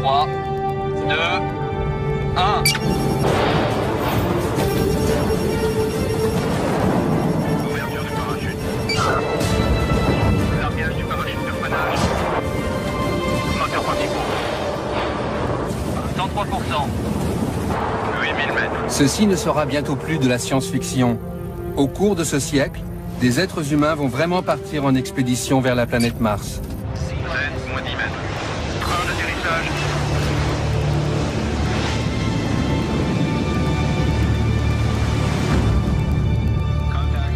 3, 2, 1. Ouverture du parachute. Largage du parachute de freinage. Moteur principaux. 103%. 8000 mètres. Ceci ne sera bientôt plus de la science-fiction. Au cours de ce siècle, des êtres humains vont vraiment partir en expédition vers la planète Mars. Moins 10 mètres. Train d'atterrissage. Contact.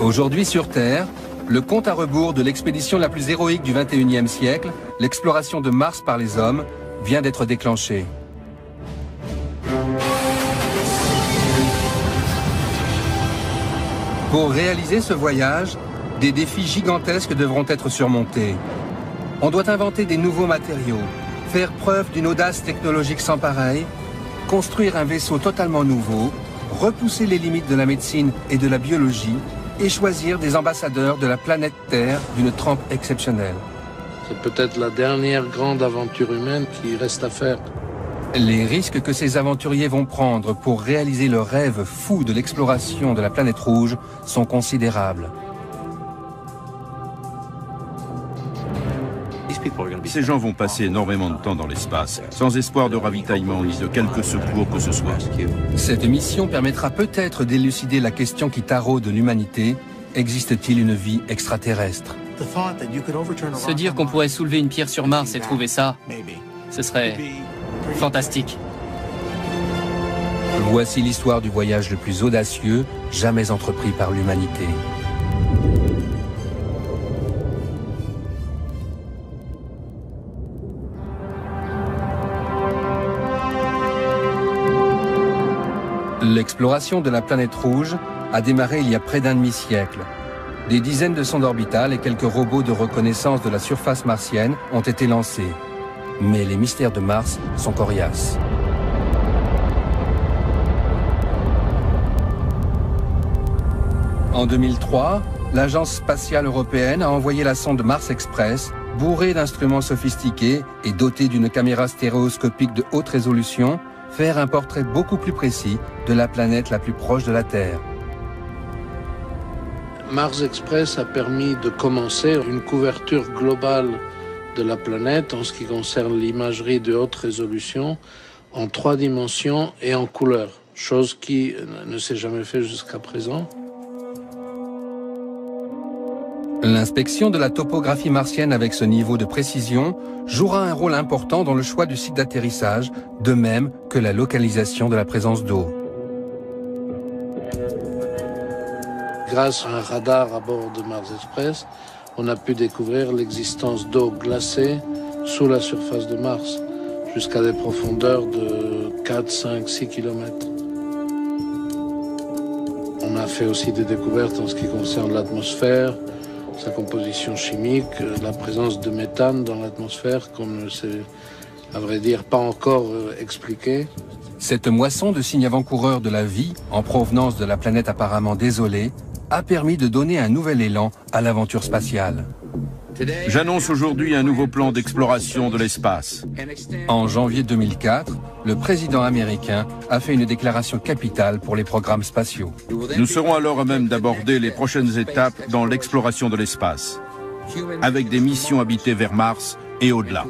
Aujourd'hui sur Terre, le compte à rebours de l'expédition la plus héroïque du XXIe siècle, l'exploration de Mars par les hommes, vient d'être déclenché. Pour réaliser ce voyage, des défis gigantesques devront être surmontés. On doit inventer des nouveaux matériaux, faire preuve d'une audace technologique sans pareille, construire un vaisseau totalement nouveau, repousser les limites de la médecine et de la biologie, et choisir des ambassadeurs de la planète Terre d'une trempe exceptionnelle. C'est peut-être la dernière grande aventure humaine qui reste à faire. Les risques que ces aventuriers vont prendre pour réaliser leur rêve fou de l'exploration de la planète rouge sont considérables. Ces gens vont passer énormément de temps dans l'espace, sans espoir de ravitaillement ni de quelque secours que ce soit. Cette mission permettra peut-être d'élucider la question qui taraude l'humanité. Existe-t-il une vie extraterrestre? Se dire qu'on pourrait soulever une pierre sur Mars et trouver ça, ce serait fantastique. Voici l'histoire du voyage le plus audacieux jamais entrepris par l'humanité. L'exploration de la planète rouge a démarré il y a près d'un demi-siècle. Des dizaines de sondes orbitales et quelques robots de reconnaissance de la surface martienne ont été lancés. Mais les mystères de Mars sont coriaces. En 2003, l'Agence spatiale européenne a envoyé la sonde Mars Express, bourrée d'instruments sophistiqués et dotée d'une caméra stéréoscopique de haute résolution, faire un portrait beaucoup plus précis de la planète la plus proche de la Terre. Mars Express a permis de commencer une couverture globale de la planète en ce qui concerne l'imagerie de haute résolution en 3 dimensions et en couleur, chose qui ne s'est jamais fait jusqu'à présent. L'inspection de la topographie martienne avec ce niveau de précision jouera un rôle important dans le choix du site d'atterrissage, de même que la localisation de la présence d'eau. Grâce à un radar à bord de Mars Express, on a pu découvrir l'existence d'eau glacée sous la surface de Mars, jusqu'à des profondeurs de 4, 5, 6 km. On a fait aussi des découvertes en ce qui concerne l'atmosphère, sa composition chimique, la présence de méthane dans l'atmosphère, qu'on ne sait, à vrai dire, pas encore expliqué. Cette moisson de signes avant-coureurs de la vie, en provenance de la planète apparemment désolée, a permis de donner un nouvel élan à l'aventure spatiale. J'annonce aujourd'hui un nouveau plan d'exploration de l'espace. En janvier 2004, le président américain a fait une déclaration capitale pour les programmes spatiaux. Nous serons alors à même d'aborder les prochaines étapes dans l'exploration de l'espace, avec des missions habitées vers Mars et au-delà.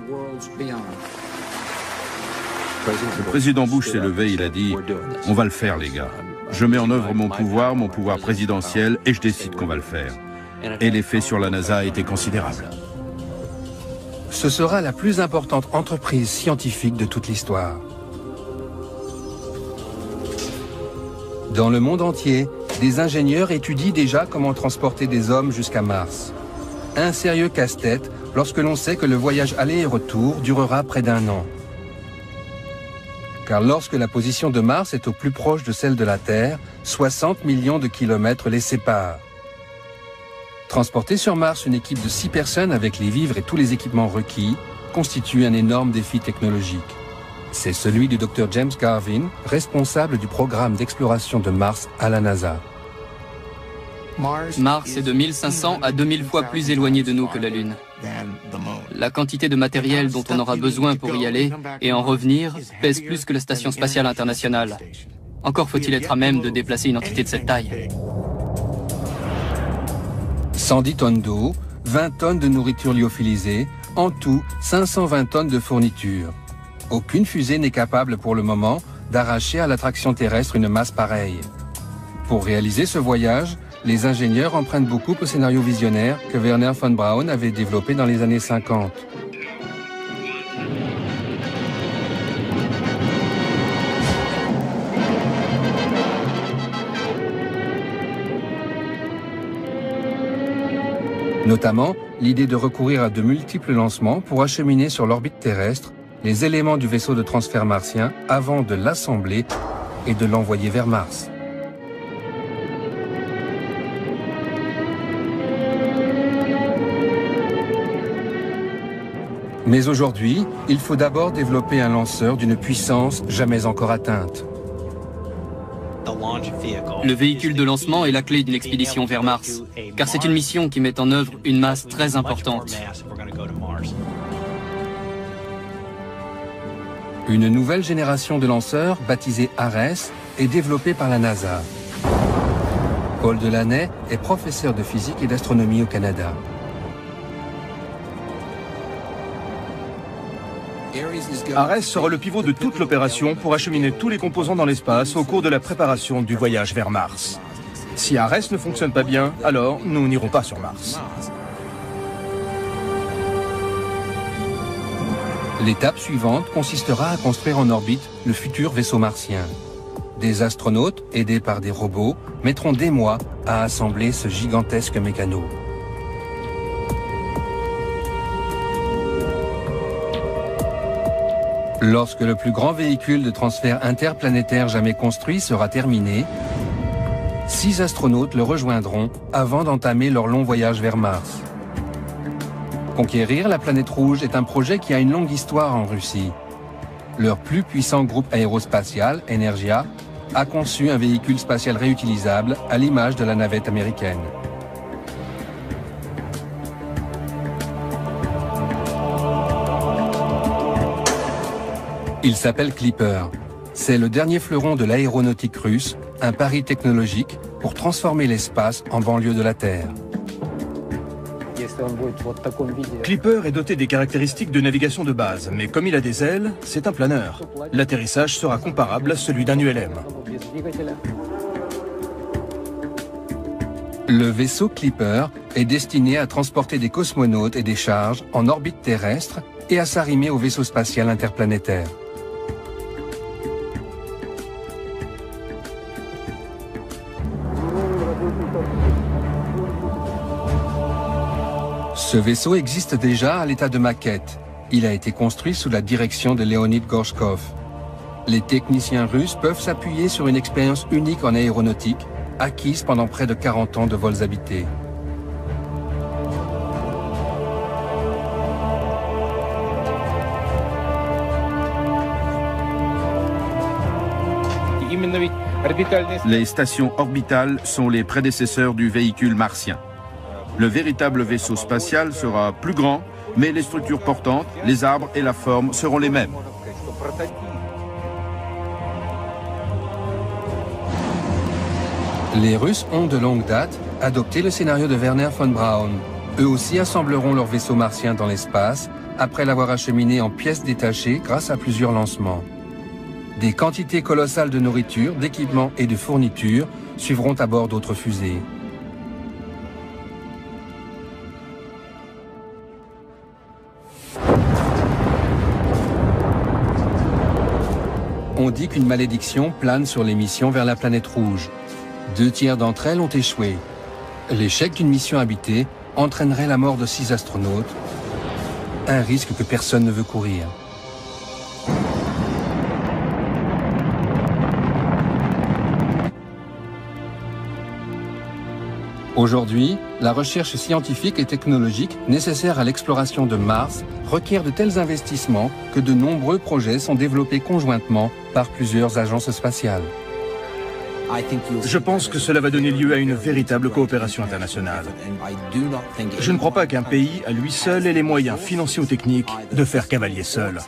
Le président Bush s'est levé, il a dit « On va le faire, les gars. Je mets en œuvre mon pouvoir présidentiel, et je décide qu'on va le faire. » Et l'effet sur la NASA a été considérable. Ce sera la plus importante entreprise scientifique de toute l'histoire. Dans le monde entier, des ingénieurs étudient déjà comment transporter des hommes jusqu'à Mars. Un sérieux casse-tête lorsque l'on sait que le voyage aller et retour durera près d'1 an. Car lorsque la position de Mars est au plus proche de celle de la Terre, 60 millions de kilomètres les séparent. Transporter sur Mars une équipe de 6 personnes avec les vivres et tous les équipements requis constitue un énorme défi technologique. C'est celui du Dr James Garvin, responsable du programme d'exploration de Mars à la NASA. Mars est de 1500 à 2000 fois plus éloigné de nous que la Lune. La quantité de matériel dont on aura besoin pour y aller et en revenir pèse plus que la Station spatiale internationale. Encore faut-il être à même de déplacer une entité de cette taille. 110 tonnes d'eau, 20 tonnes de nourriture lyophilisée, en tout 520 tonnes de fournitures. Aucune fusée n'est capable pour le moment d'arracher à l'attraction terrestre une masse pareille. Pour réaliser ce voyage, les ingénieurs empruntent beaucoup au scénario visionnaire que Wernher von Braun avait développé dans les années 50. Notamment, l'idée de recourir à de multiples lancements pour acheminer sur l'orbite terrestre les éléments du vaisseau de transfert martien avant de l'assembler et de l'envoyer vers Mars. Mais aujourd'hui, il faut d'abord développer un lanceur d'une puissance jamais encore atteinte. Le véhicule de lancement est la clé d'une expédition vers Mars, car c'est une mission qui met en œuvre une masse très importante. Une nouvelle génération de lanceurs, baptisée Ares, est développée par la NASA. Paul Delaney est professeur de physique et d'astronomie au Canada. Ares sera le pivot de toute l'opération pour acheminer tous les composants dans l'espace au cours de la préparation du voyage vers Mars. Si Ares ne fonctionne pas bien, alors nous n'irons pas sur Mars. L'étape suivante consistera à construire en orbite le futur vaisseau martien. Des astronautes, aidés par des robots, mettront des mois à assembler ce gigantesque mécano. Lorsque le plus grand véhicule de transfert interplanétaire jamais construit sera terminé, 6 astronautes le rejoindront avant d'entamer leur long voyage vers Mars. Conquérir la planète rouge est un projet qui a une longue histoire en Russie. Leur plus puissant groupe aérospatial, Energia, a conçu un véhicule spatial réutilisable à l'image de la navette américaine. Il s'appelle Clipper. C'est le dernier fleuron de l'aéronautique russe, un pari technologique pour transformer l'espace en banlieue de la Terre. Clipper est doté des caractéristiques de navigation de base, mais comme il a des ailes, c'est un planeur. L'atterrissage sera comparable à celui d'un ULM. Le vaisseau Clipper est destiné à transporter des cosmonautes et des charges en orbite terrestre et à s'arrimer au vaisseau spatial interplanétaire. Ce vaisseau existe déjà à l'état de maquette. Il a été construit sous la direction de Leonid Gorshkov. Les techniciens russes peuvent s'appuyer sur une expérience unique en aéronautique, acquise pendant près de 40 ans de vols habités. Les stations orbitales sont les prédécesseurs du véhicule martien. Le véritable vaisseau spatial sera plus grand, mais les structures portantes, les arbres et la forme seront les mêmes. Les Russes ont de longue date adopté le scénario de Wernher von Braun. Eux aussi assembleront leur vaisseau martien dans l'espace, après l'avoir acheminé en pièces détachées grâce à plusieurs lancements. Des quantités colossales de nourriture, d'équipements et de fournitures suivront à bord d'autres fusées. On dit qu'une malédiction plane sur les missions vers la planète rouge. 2 tiers d'entre elles ont échoué. L'échec d'une mission habitée entraînerait la mort de 6 astronautes, un risque que personne ne veut courir. Aujourd'hui, la recherche scientifique et technologique nécessaire à l'exploration de Mars requiert de tels investissements que de nombreux projets sont développés conjointement par plusieurs agences spatiales. Je pense que cela va donner lieu à une véritable coopération internationale. Je ne crois pas qu'un pays, à lui seul, ait les moyens financiers ou techniques de faire cavalier seul.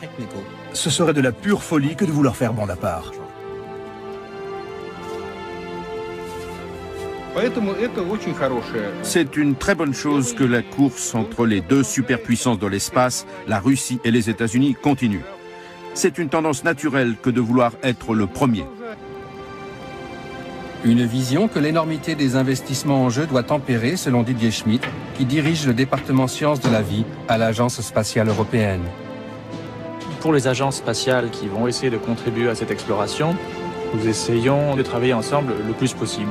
Ce serait de la pure folie que de vouloir faire bande à part. C'est une très bonne chose que la course entre les deux superpuissances dans l'espace, la Russie et les États-Unis, continue. C'est une tendance naturelle que de vouloir être le premier. Une vision que l'énormité des investissements en jeu doit tempérer, selon Didier Schmidt, qui dirige le département sciences de la vie à l'Agence spatiale européenne. Pour les agences spatiales qui vont essayer de contribuer à cette exploration, nous essayons de travailler ensemble le plus possible,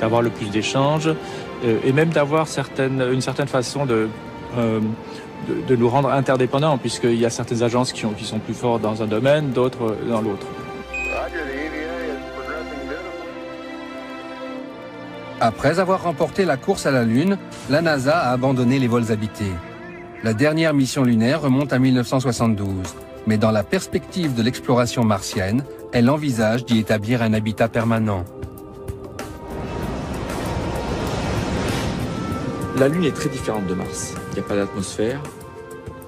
d'avoir le plus d'échanges et même d'avoir une certaine façon de nous rendre interdépendants, puisqu'il y a certaines agences qui sont plus fortes dans un domaine, d'autres dans l'autre. Après avoir remporté la course à la Lune, la NASA a abandonné les vols habités. La dernière mission lunaire remonte à 1972, mais dans la perspective de l'exploration martienne, elle envisage d'y établir un habitat permanent. La Lune est très différente de Mars. Il n'y a pas d'atmosphère.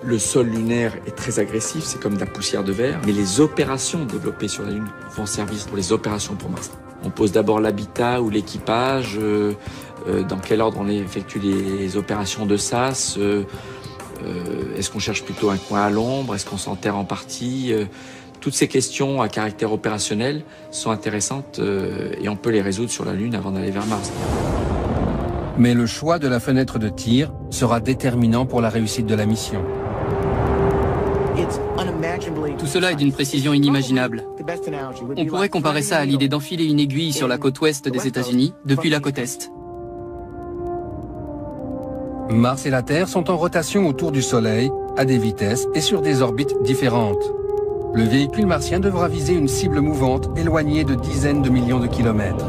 Le sol lunaire est très agressif, c'est comme de la poussière de verre. Mais les opérations développées sur la Lune vont servir pour les opérations pour Mars. On pose d'abord l'habitat ou l'équipage, dans quel ordre on effectue les opérations de SAS, est-ce qu'on cherche plutôt un coin à l'ombre, est-ce qu'on s'enterre en partie. Toutes ces questions à caractère opérationnel sont intéressantes et on peut les résoudre sur la Lune avant d'aller vers Mars. Mais le choix de la fenêtre de tir sera déterminant pour la réussite de la mission. Tout cela est d'une précision inimaginable. On pourrait comparer ça à l'idée d'enfiler une aiguille sur la côte ouest des États-Unis depuis la côte est. Mars et la Terre sont en rotation autour du Soleil, à des vitesses et sur des orbites différentes. Le véhicule martien devra viser une cible mouvante éloignée de dizaines de millions de kilomètres.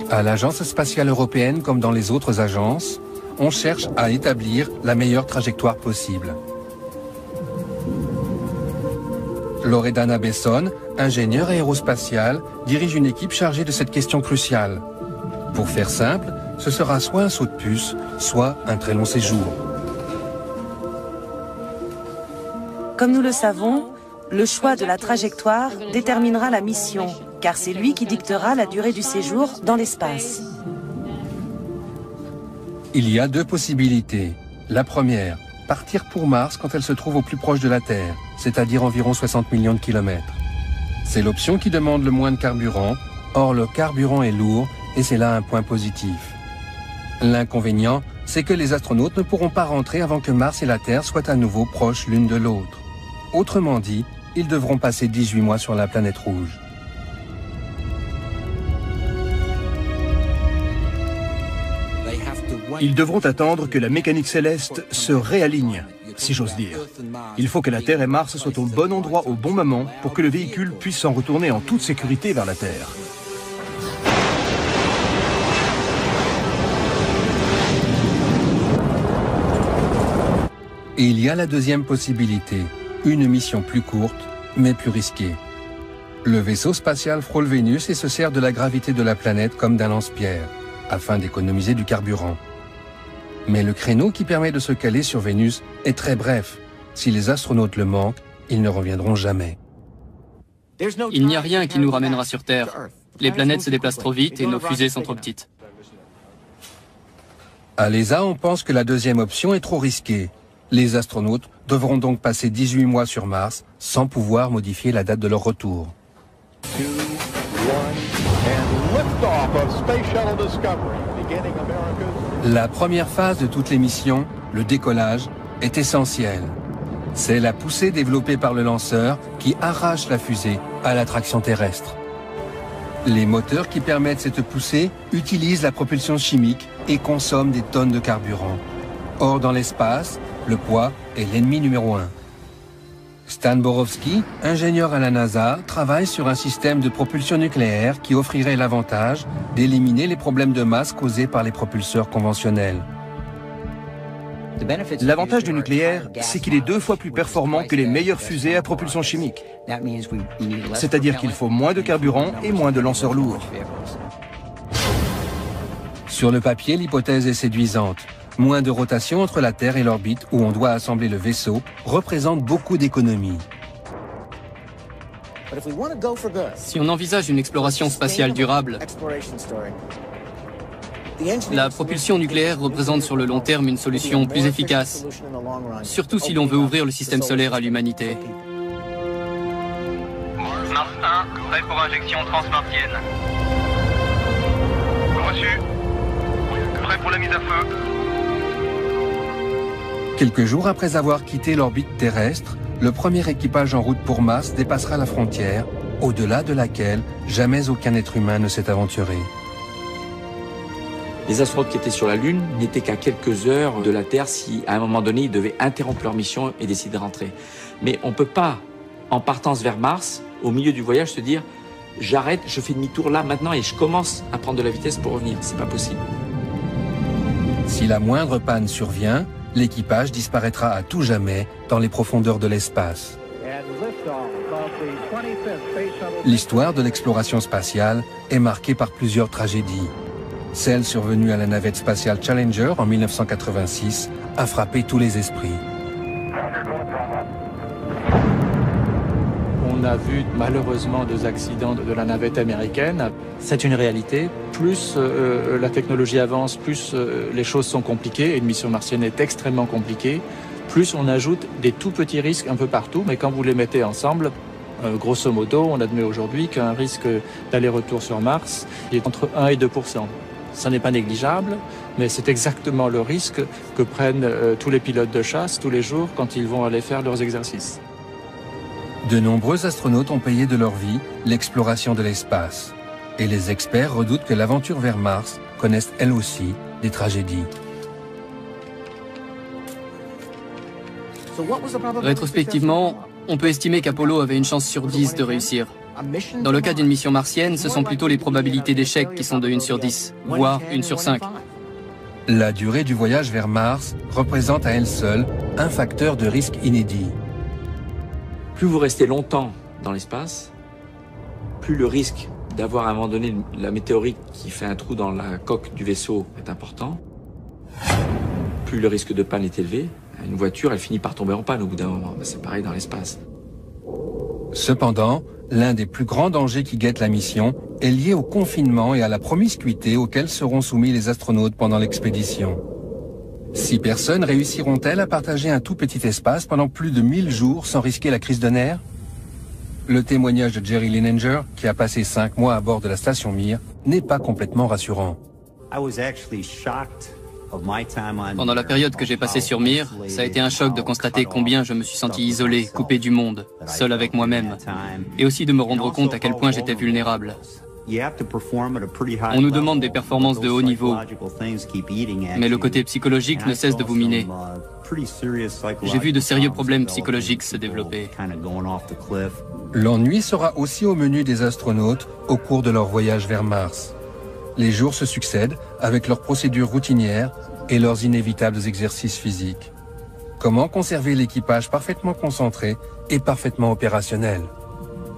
À l'Agence spatiale européenne comme dans les autres agences, on cherche à établir la meilleure trajectoire possible. Loredana Besson, ingénieure aérospatiale, dirige une équipe chargée de cette question cruciale. Pour faire simple, ce sera soit un saut de puce, soit un très long séjour. Comme nous le savons, le choix de la trajectoire déterminera la mission, car c'est lui qui dictera la durée du séjour dans l'espace. Il y a deux possibilités. La première, partir pour Mars quand elle se trouve au plus proche de la Terre, c'est-à-dire environ 60 millions de kilomètres. C'est l'option qui demande le moins de carburant, or le carburant est lourd et c'est là un point positif. L'inconvénient, c'est que les astronautes ne pourront pas rentrer avant que Mars et la Terre soient à nouveau proches l'une de l'autre. Autrement dit, ils devront passer 18 mois sur la planète rouge. Ils devront attendre que la mécanique céleste se réaligne, si j'ose dire. Il faut que la Terre et Mars soient au bon endroit au bon moment pour que le véhicule puisse s'en retourner en toute sécurité vers la Terre. Et il y a la deuxième possibilité, une mission plus courte, mais plus risquée. Le vaisseau spatial frôle Vénus et se sert de la gravité de la planète comme d'un lance-pierre, afin d'économiser du carburant. Mais le créneau qui permet de se caler sur Vénus est très bref. Si les astronautes le manquent, ils ne reviendront jamais. Il n'y a rien qui nous ramènera sur Terre. Les planètes se déplacent trop vite et nos fusées sont trop petites. À l'ESA, on pense que la deuxième option est trop risquée. Les astronautes devront donc passer 18 mois sur Mars sans pouvoir modifier la date de leur retour. 2, 1, and liftoff of Space Shuttle Discovery, beginning America's... La première phase de toutes les missions, le décollage, est essentielle. C'est la poussée développée par le lanceur qui arrache la fusée à l'attraction terrestre. Les moteurs qui permettent cette poussée utilisent la propulsion chimique et consomment des tonnes de carburant. Or, dans l'espace, le poids est l'ennemi numéro 1. Stan Borowski, ingénieur à la NASA, travaille sur un système de propulsion nucléaire qui offrirait l'avantage d'éliminer les problèmes de masse causés par les propulseurs conventionnels. L'avantage du nucléaire, c'est qu'il est 2 fois plus performant que les meilleures fusées à propulsion chimique. C'est-à-dire qu'il faut moins de carburant et moins de lanceurs lourds. Sur le papier, l'hypothèse est séduisante. Moins de rotation entre la Terre et l'orbite où on doit assembler le vaisseau représente beaucoup d'économies. Si on envisage une exploration spatiale durable, la propulsion nucléaire représente sur le long terme une solution plus efficace, surtout si l'on veut ouvrir le système solaire à l'humanité. Mars 1, prêt pour injection transmartienne. Reçu. Prêt pour la mise à feu. Quelques jours après avoir quitté l'orbite terrestre, le premier équipage en route pour Mars dépassera la frontière, au-delà de laquelle jamais aucun être humain ne s'est aventuré. Les astronautes qui étaient sur la Lune n'étaient qu'à quelques heures de la Terre si, à un moment donné, ils devaient interrompre leur mission et décider de rentrer. Mais on ne peut pas, en partance vers Mars, au milieu du voyage, se dire « j'arrête, je fais demi-tour là, maintenant, et je commence à prendre de la vitesse pour revenir ». C'est pas possible. Si la moindre panne survient, l'équipage disparaîtra à tout jamais dans les profondeurs de l'espace. L'histoire de l'exploration spatiale est marquée par plusieurs tragédies. Celle survenue à la navette spatiale Challenger en 1986 a frappé tous les esprits. On a vu malheureusement 2 accidents de la navette américaine. C'est une réalité. Plus la technologie avance, plus les choses sont compliquées et une mission martienne est extrêmement compliquée. Plus on ajoute des tout petits risques un peu partout, mais quand vous les mettez ensemble, grosso modo, on admet aujourd'hui qu'un risque d'aller-retour sur Mars est entre 1 et 2%. Ça n'est pas négligeable, mais c'est exactement le risque que prennent tous les pilotes de chasse tous les jours quand ils vont aller faire leurs exercices. De nombreux astronautes ont payé de leur vie l'exploration de l'espace. Et les experts redoutent que l'aventure vers Mars connaisse elle aussi des tragédies. Rétrospectivement, on peut estimer qu'Apollo avait une chance sur 10 de réussir. Dans le cas d'une mission martienne, ce sont plutôt les probabilités d'échec qui sont de 1 sur 10, voire 1 sur 5. La durée du voyage vers Mars représente à elle seule un facteur de risque inédit. Plus vous restez longtemps dans l'espace, plus le risque d'avoir à un moment donné la météorite qui fait un trou dans la coque du vaisseau est important, plus le risque de panne est élevé. Une voiture, elle finit par tomber en panne au bout d'un moment. C'est pareil dans l'espace. Cependant, l'un des plus grands dangers qui guettent la mission est lié au confinement et à la promiscuité auxquels seront soumis les astronautes pendant l'expédition. 6 personnes réussiront-elles à partager un tout petit espace pendant plus de 1000 jours sans risquer la crise de nerfs? Le témoignage de Jerry Linenger, qui a passé 5 mois à bord de la station Mir, n'est pas complètement rassurant. Pendant la période que j'ai passée sur Mir, ça a été un choc de constater combien je me suis senti isolé, coupé du monde, seul avec moi-même, et aussi de me rendre compte à quel point j'étais vulnérable. On nous demande des performances de haut niveau, mais le côté psychologique ne cesse de vous miner. J'ai vu de sérieux problèmes psychologiques se développer. L'ennui sera aussi au menu des astronautes au cours de leur voyage vers Mars. Les jours se succèdent avec leurs procédures routinières et leurs inévitables exercices physiques. Comment conserver l'équipage parfaitement concentré et parfaitement opérationnel?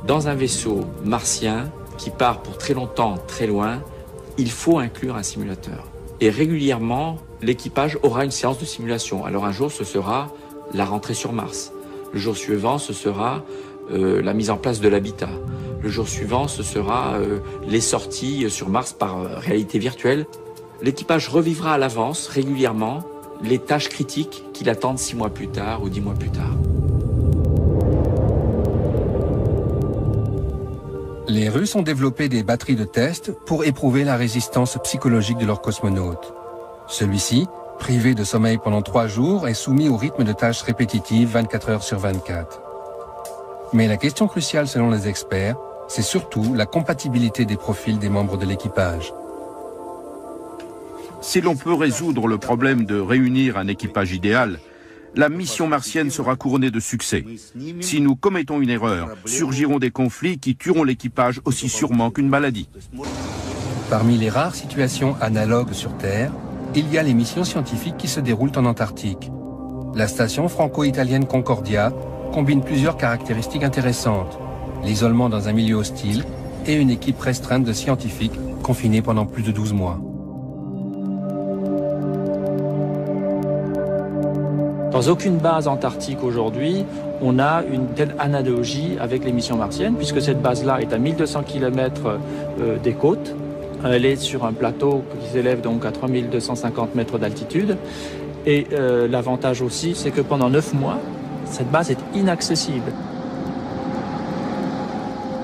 Dans un vaisseau martien qui part pour très longtemps, très loin, il faut inclure un simulateur. Et régulièrement, l'équipage aura une séance de simulation. Alors un jour, ce sera la rentrée sur Mars. Le jour suivant, ce sera la mise en place de l'habitat. Le jour suivant, ce sera les sorties sur Mars par réalité virtuelle. L'équipage revivra à l'avance, régulièrement, les tâches critiques qui l'attendent 6 mois plus tard ou 10 mois plus tard. Les Russes ont développé des batteries de test pour éprouver la résistance psychologique de leurs cosmonautes. Celui-ci, privé de sommeil pendant 3 jours, est soumis au rythme de tâches répétitives 24 heures sur 24. Mais la question cruciale selon les experts, c'est surtout la compatibilité des profils des membres de l'équipage. Si l'on peut résoudre le problème de réunir un équipage idéal, la mission martienne sera couronnée de succès. Si nous commettons une erreur, surgiront des conflits qui tueront l'équipage aussi sûrement qu'une maladie. Parmi les rares situations analogues sur Terre, il y a les missions scientifiques qui se déroulent en Antarctique. La station franco-italienne Concordia combine plusieurs caractéristiques intéressantes. L'isolement dans un milieu hostile et une équipe restreinte de scientifiques confinés pendant plus de 12 mois. Dans aucune base antarctique aujourd'hui, on a une telle analogie avec les missions martiennes, puisque cette base-là est à 1200 km des côtes. Elle est sur un plateau qui s'élève donc à 3250 mètres d'altitude. Et l'avantage aussi, c'est que pendant 9 mois, cette base est inaccessible.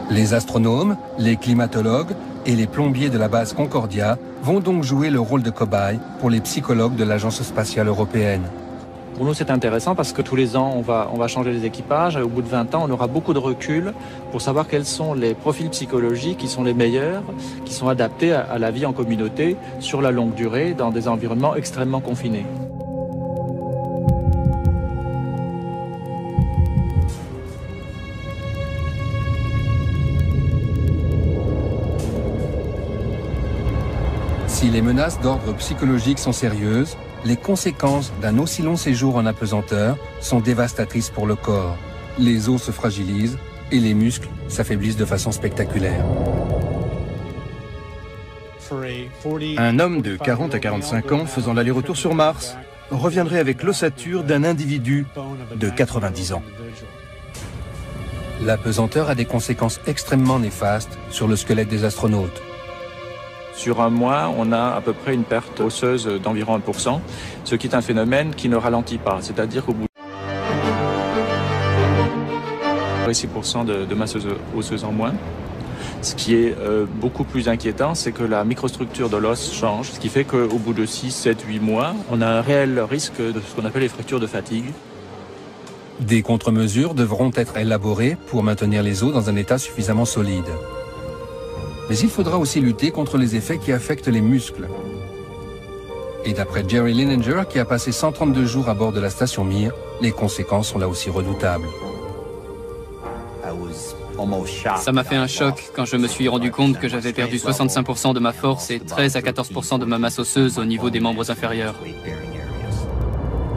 Les astronomes, les climatologues et les plombiers de la base Concordia vont donc jouer le rôle de cobayes pour les psychologues de l'Agence spatiale européenne. Pour nous, c'est intéressant parce que tous les ans, on va changer les équipages et au bout de 20 ans, on aura beaucoup de recul pour savoir quels sont les profils psychologiques qui sont les meilleurs, qui sont adaptés à la vie en communauté sur la longue durée dans des environnements extrêmement confinés. Si les menaces d'ordre psychologique sont sérieuses, les conséquences d'un aussi long séjour en apesanteur sont dévastatrices pour le corps. Les os se fragilisent et les muscles s'affaiblissent de façon spectaculaire. Un homme de 40 à 45 ans faisant l'aller-retour sur Mars reviendrait avec l'ossature d'un individu de 90 ans. L'apesanteur a des conséquences extrêmement néfastes sur le squelette des astronautes. Sur un mois, on a à peu près une perte osseuse d'environ 1%, ce qui est un phénomène qui ne ralentit pas. C'est-à-dire qu'au bout de 6% de masse osseuse en moins. Ce qui est beaucoup plus inquiétant, c'est que la microstructure de l'os change, ce qui fait qu'au bout de 6, 7, 8 mois, on a un réel risque de ce qu'on appelle les fractures de fatigue. Des contre-mesures devront être élaborées pour maintenir les os dans un état suffisamment solide. Mais il faudra aussi lutter contre les effets qui affectent les muscles. Et d'après Jerry Linenger, qui a passé 132 jours à bord de la station Mir, les conséquences sont là aussi redoutables. Ça m'a fait un choc quand je me suis rendu compte que j'avais perdu 65% de ma force et 13 à 14% de ma masse osseuse au niveau des membres inférieurs.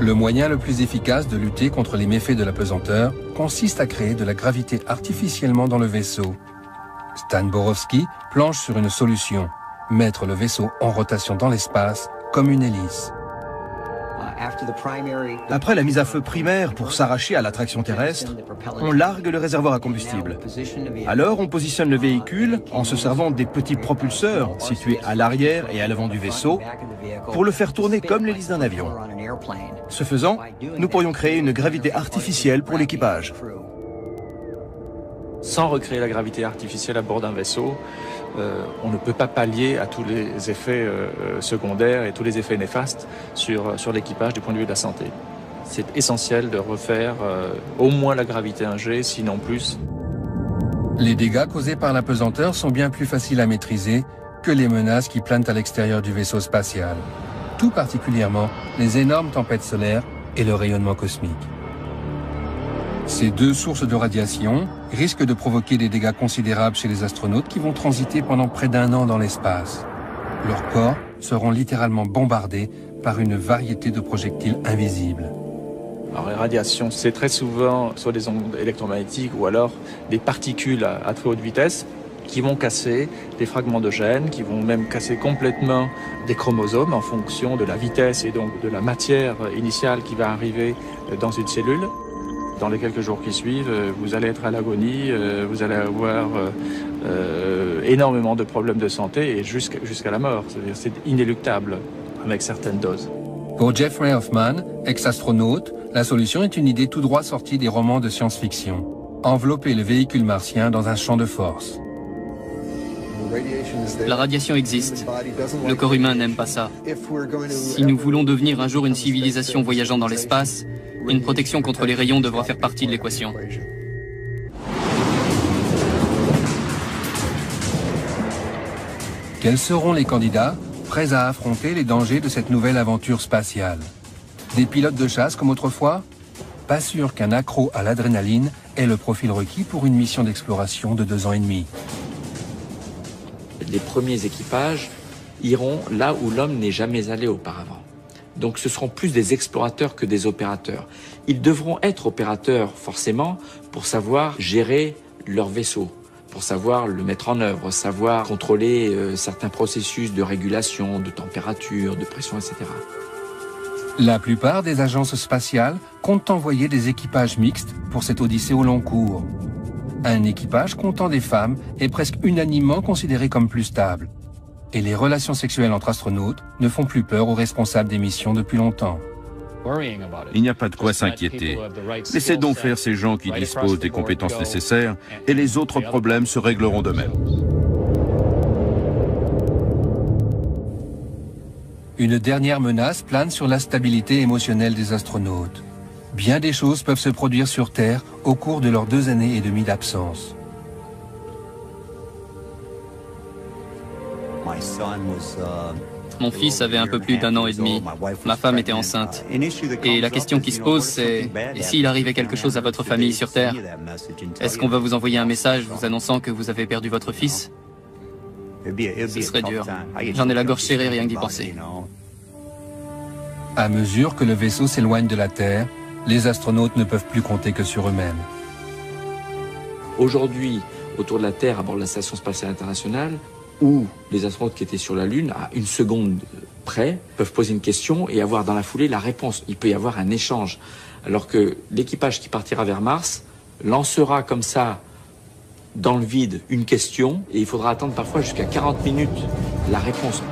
Le moyen le plus efficace de lutter contre les méfaits de l'apesanteur consiste à créer de la gravité artificiellement dans le vaisseau. Stan Borowski planche sur une solution, mettre le vaisseau en rotation dans l'espace comme une hélice. Après la mise à feu primaire pour s'arracher à l'attraction terrestre, on largue le réservoir à combustible. Alors on positionne le véhicule en se servant des petits propulseurs situés à l'arrière et à l'avant du vaisseau pour le faire tourner comme l'hélice d'un avion. Ce faisant, nous pourrions créer une gravité artificielle pour l'équipage. Sans recréer la gravité artificielle à bord d'un vaisseau, on ne peut pas pallier à tous les effets secondaires et tous les effets néfastes sur l'équipage du point de vue de la santé. C'est essentiel de refaire au moins la gravité 1G, sinon plus. Les dégâts causés par l'apesanteur sont bien plus faciles à maîtriser que les menaces qui planent à l'extérieur du vaisseau spatial. Tout particulièrement les énormes tempêtes solaires et le rayonnement cosmique. Ces deux sources de radiation risquent de provoquer des dégâts considérables chez les astronautes qui vont transiter pendant près d'1 an dans l'espace. Leurs corps seront littéralement bombardés par une variété de projectiles invisibles. Alors les radiations, c'est très souvent soit des ondes électromagnétiques ou alors des particules à très haute vitesse qui vont casser des fragments de gènes, qui vont même casser complètement des chromosomes en fonction de la vitesse et donc de la matière initiale qui va arriver dans une cellule. Dans les quelques jours qui suivent, vous allez être à l'agonie, vous allez avoir énormément de problèmes de santé et jusqu'à la mort. C'est inéluctable avec certaines doses. Pour Jeffrey Hoffman, ex-astronaute, la solution est une idée tout droit sortie des romans de science-fiction. Envelopper le véhicule martien dans un champ de force. La radiation existe. Le corps humain n'aime pas ça. Si nous voulons devenir un jour une civilisation voyageant dans l'espace, une protection contre les rayons devra faire partie de l'équation. Quels seront les candidats prêts à affronter les dangers de cette nouvelle aventure spatiale? Des pilotes de chasse comme autrefois? Pas sûr qu'un accro à l'adrénaline ait le profil requis pour une mission d'exploration de 2 ans et demi. Les premiers équipages iront là où l'homme n'est jamais allé auparavant. Donc ce seront plus des explorateurs que des opérateurs. Ils devront être opérateurs forcément pour savoir gérer leur vaisseau, pour savoir le mettre en œuvre, savoir contrôler certains processus de régulation, de température, de pression, etc. La plupart des agences spatiales comptent envoyer des équipages mixtes pour cette odyssée au long cours. Un équipage comptant des femmes est presque unanimement considéré comme plus stable. Et les relations sexuelles entre astronautes ne font plus peur aux responsables des missions depuis longtemps. Il n'y a pas de quoi s'inquiéter. Laissez donc faire ces gens qui disposent des compétences nécessaires et les autres problèmes se régleront d'eux-mêmes. Une dernière menace plane sur la stabilité émotionnelle des astronautes. Bien des choses peuvent se produire sur Terre au cours de leurs 2 années et demie d'absence. Mon fils avait un peu plus d'1 an et demi. Ma femme était enceinte. Et la question qui se pose, c'est « Et s'il arrivait quelque chose à votre famille sur Terre, est-ce qu'on va vous envoyer un message vous annonçant que vous avez perdu votre fils ?» Ce serait dur. J'en ai la gorge serrée rien que d'y penser. À mesure que le vaisseau s'éloigne de la Terre, les astronautes ne peuvent plus compter que sur eux-mêmes. Aujourd'hui, autour de la Terre, à bord de la Station Spatiale Internationale, où les astronautes qui étaient sur la Lune, à 1 seconde près, peuvent poser une question et avoir dans la foulée la réponse. Il peut y avoir un échange. Alors que l'équipage qui partira vers Mars lancera comme ça, dans le vide, une question, et il faudra attendre parfois jusqu'à 40 minutes la réponse.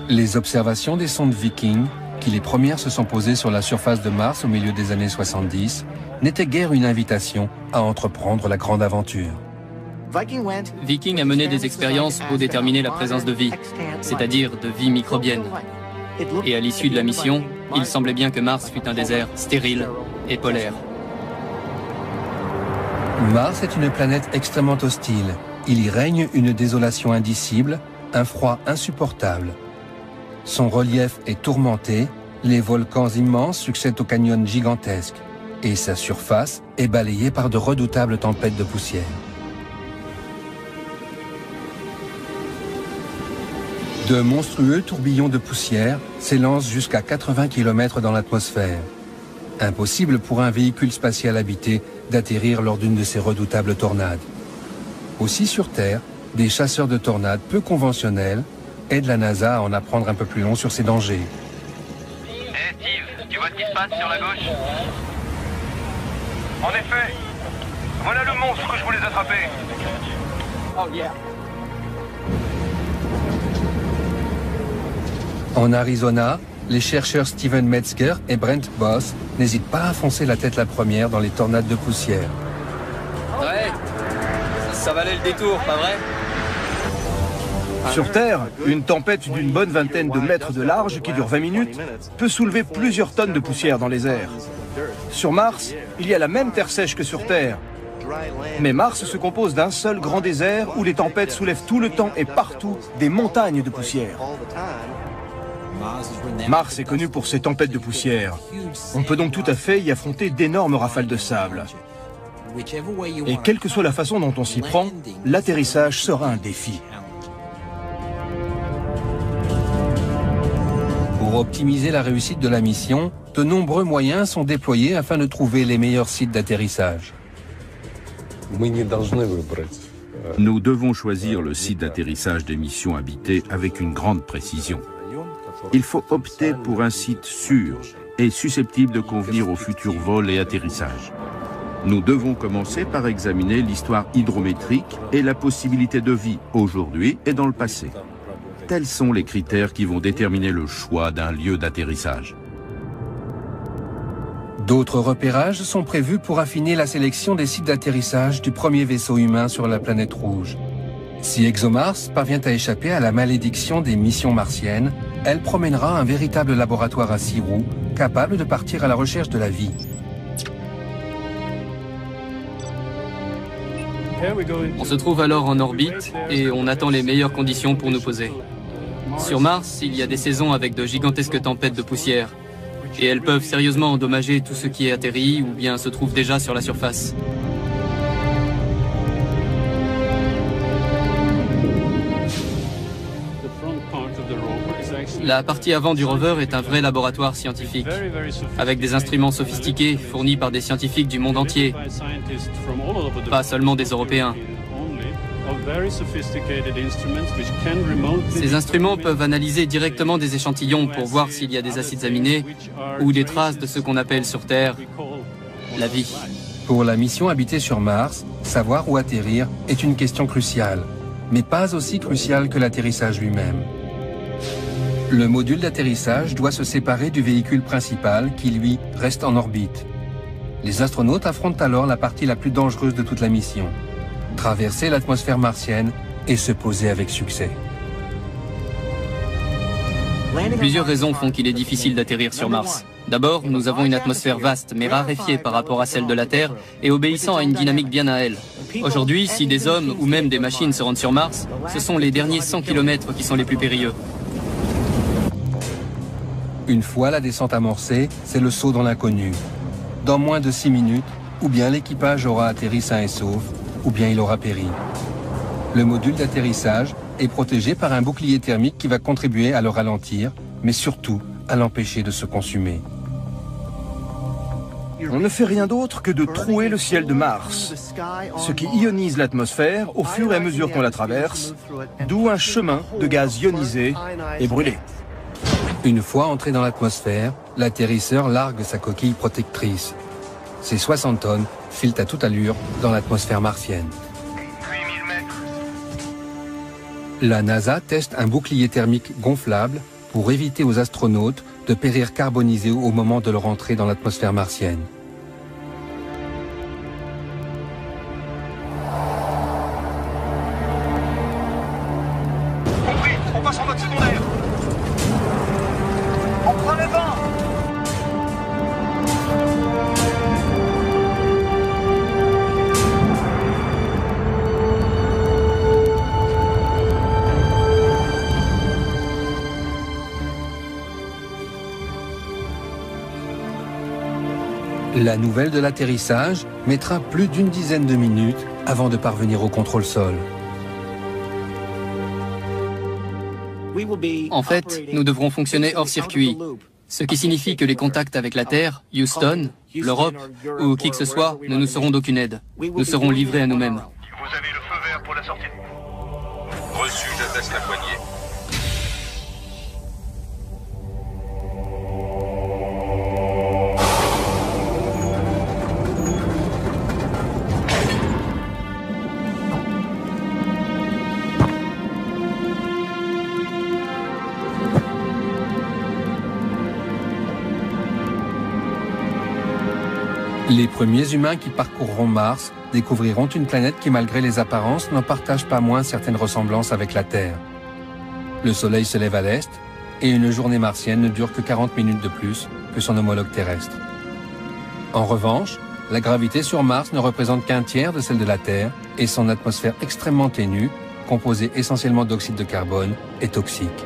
Les observations des sondes Viking, qui les premières se sont posées sur la surface de Mars au milieu des années 70, n'étaient guère une invitation à entreprendre la grande aventure. Viking a mené des expériences pour déterminer la présence de vie, c'est-à-dire de vie microbienne. Et à l'issue de la mission, il semblait bien que Mars fût un désert stérile et polaire. Mars est une planète extrêmement hostile. Il y règne une désolation indicible, un froid insupportable. Son relief est tourmenté, les volcans immenses succèdent aux canyons gigantesques, et sa surface est balayée par de redoutables tempêtes de poussière. De monstrueux tourbillons de poussière s'élancent jusqu'à 80 km dans l'atmosphère. Impossible pour un véhicule spatial habité d'atterrir lors d'une de ces redoutables tornades. Aussi sur Terre, des chasseurs de tornades peu conventionnels aident la NASA à en apprendre un peu plus long sur ces dangers. Hey Steve, tu vois ce qui se passe sur la gauche? En effet, voilà le monstre que je voulais attraper. Oh yeah. En Arizona, les chercheurs Steven Metzger et Brent Boss n'hésitent pas à foncer la tête la première dans les tornades de poussière. Ouais, ça valait le détour, pas vrai? Sur Terre, une tempête d'une bonne vingtaine de mètres de large qui dure 20 minutes peut soulever plusieurs tonnes de poussière dans les airs. Sur Mars, il y a la même terre sèche que sur Terre. Mais Mars se compose d'un seul grand désert où les tempêtes soulèvent tout le temps et partout des montagnes de poussière. Mars est connu pour ses tempêtes de poussière. On peut donc tout à fait y affronter d'énormes rafales de sable. Et quelle que soit la façon dont on s'y prend, l'atterrissage sera un défi. Pour optimiser la réussite de la mission, de nombreux moyens sont déployés afin de trouver les meilleurs sites d'atterrissage. Nous devons choisir le site d'atterrissage des missions habitées avec une grande précision. Il faut opter pour un site sûr et susceptible de convenir aux futurs vols et atterrissages. Nous devons commencer par examiner l'histoire hydrométrique et la possibilité de vie aujourd'hui et dans le passé. Tels sont les critères qui vont déterminer le choix d'un lieu d'atterrissage. D'autres repérages sont prévus pour affiner la sélection des sites d'atterrissage du premier vaisseau humain sur la planète rouge. Si ExoMars parvient à échapper à la malédiction des missions martiennes, elle promènera un véritable laboratoire à 6 roues, capable de partir à la recherche de la vie. On se trouve alors en orbite et on attend les meilleures conditions pour nous poser. Sur Mars, il y a des saisons avec de gigantesques tempêtes de poussière. Et elles peuvent sérieusement endommager tout ce qui est atterri ou bien se trouve déjà sur la surface. La partie avant du rover est un vrai laboratoire scientifique, avec des instruments sophistiqués fournis par des scientifiques du monde entier, pas seulement des Européens. Ces instruments peuvent analyser directement des échantillons pour voir s'il y a des acides aminés ou des traces de ce qu'on appelle sur Terre la vie. Pour la mission habitée sur Mars, savoir où atterrir est une question cruciale, mais pas aussi cruciale que l'atterrissage lui-même. Le module d'atterrissage doit se séparer du véhicule principal qui, lui, reste en orbite. Les astronautes affrontent alors la partie la plus dangereuse de toute la mission: traverser l'atmosphère martienne et se poser avec succès. Plusieurs raisons font qu'il est difficile d'atterrir sur Mars. D'abord, nous avons une atmosphère vaste mais raréfiée par rapport à celle de la Terre et obéissant à une dynamique bien à elle. Aujourd'hui, si des hommes ou même des machines se rendent sur Mars, ce sont les derniers 100 km qui sont les plus périlleux. Une fois la descente amorcée, c'est le saut dans l'inconnu. Dans moins de 6 minutes, ou bien l'équipage aura atterri sain et sauf, ou bien il aura péri. Le module d'atterrissage est protégé par un bouclier thermique qui va contribuer à le ralentir, mais surtout à l'empêcher de se consumer. On ne fait rien d'autre que de trouer le ciel de Mars, ce qui ionise l'atmosphère au fur et à mesure qu'on la traverse, d'où un chemin de gaz ionisé et brûlé. Une fois entré dans l'atmosphère, l'atterrisseur largue sa coquille protectrice. Ces 60 tonnes filent à toute allure dans l'atmosphère martienne. 8000 mètres. La NASA teste un bouclier thermique gonflable pour éviter aux astronautes de périr carbonisés au moment de leur entrée dans l'atmosphère martienne. Compris, on passe en mode secondaire. On prend le vent. La nouvelle de l'atterrissage mettra plus d'une dizaine de minutes avant de parvenir au contrôle sol. En fait, nous devrons fonctionner hors circuit, ce qui signifie que les contacts avec la Terre, Houston, l'Europe ou qui que ce soit ne nous seront d'aucune aide. Nous serons livrés à nous-mêmes. Vous avez le feu vert pour la sortie. Reçu, j'attache la poignée. Les premiers humains qui parcourront Mars découvriront une planète qui, malgré les apparences, n'en partage pas moins certaines ressemblances avec la Terre. Le Soleil se lève à l'est et une journée martienne ne dure que 40 minutes de plus que son homologue terrestre. En revanche, la gravité sur Mars ne représente qu'un tiers de celle de la Terre et son atmosphère extrêmement ténue, composée essentiellement d'oxyde de carbone, est toxique.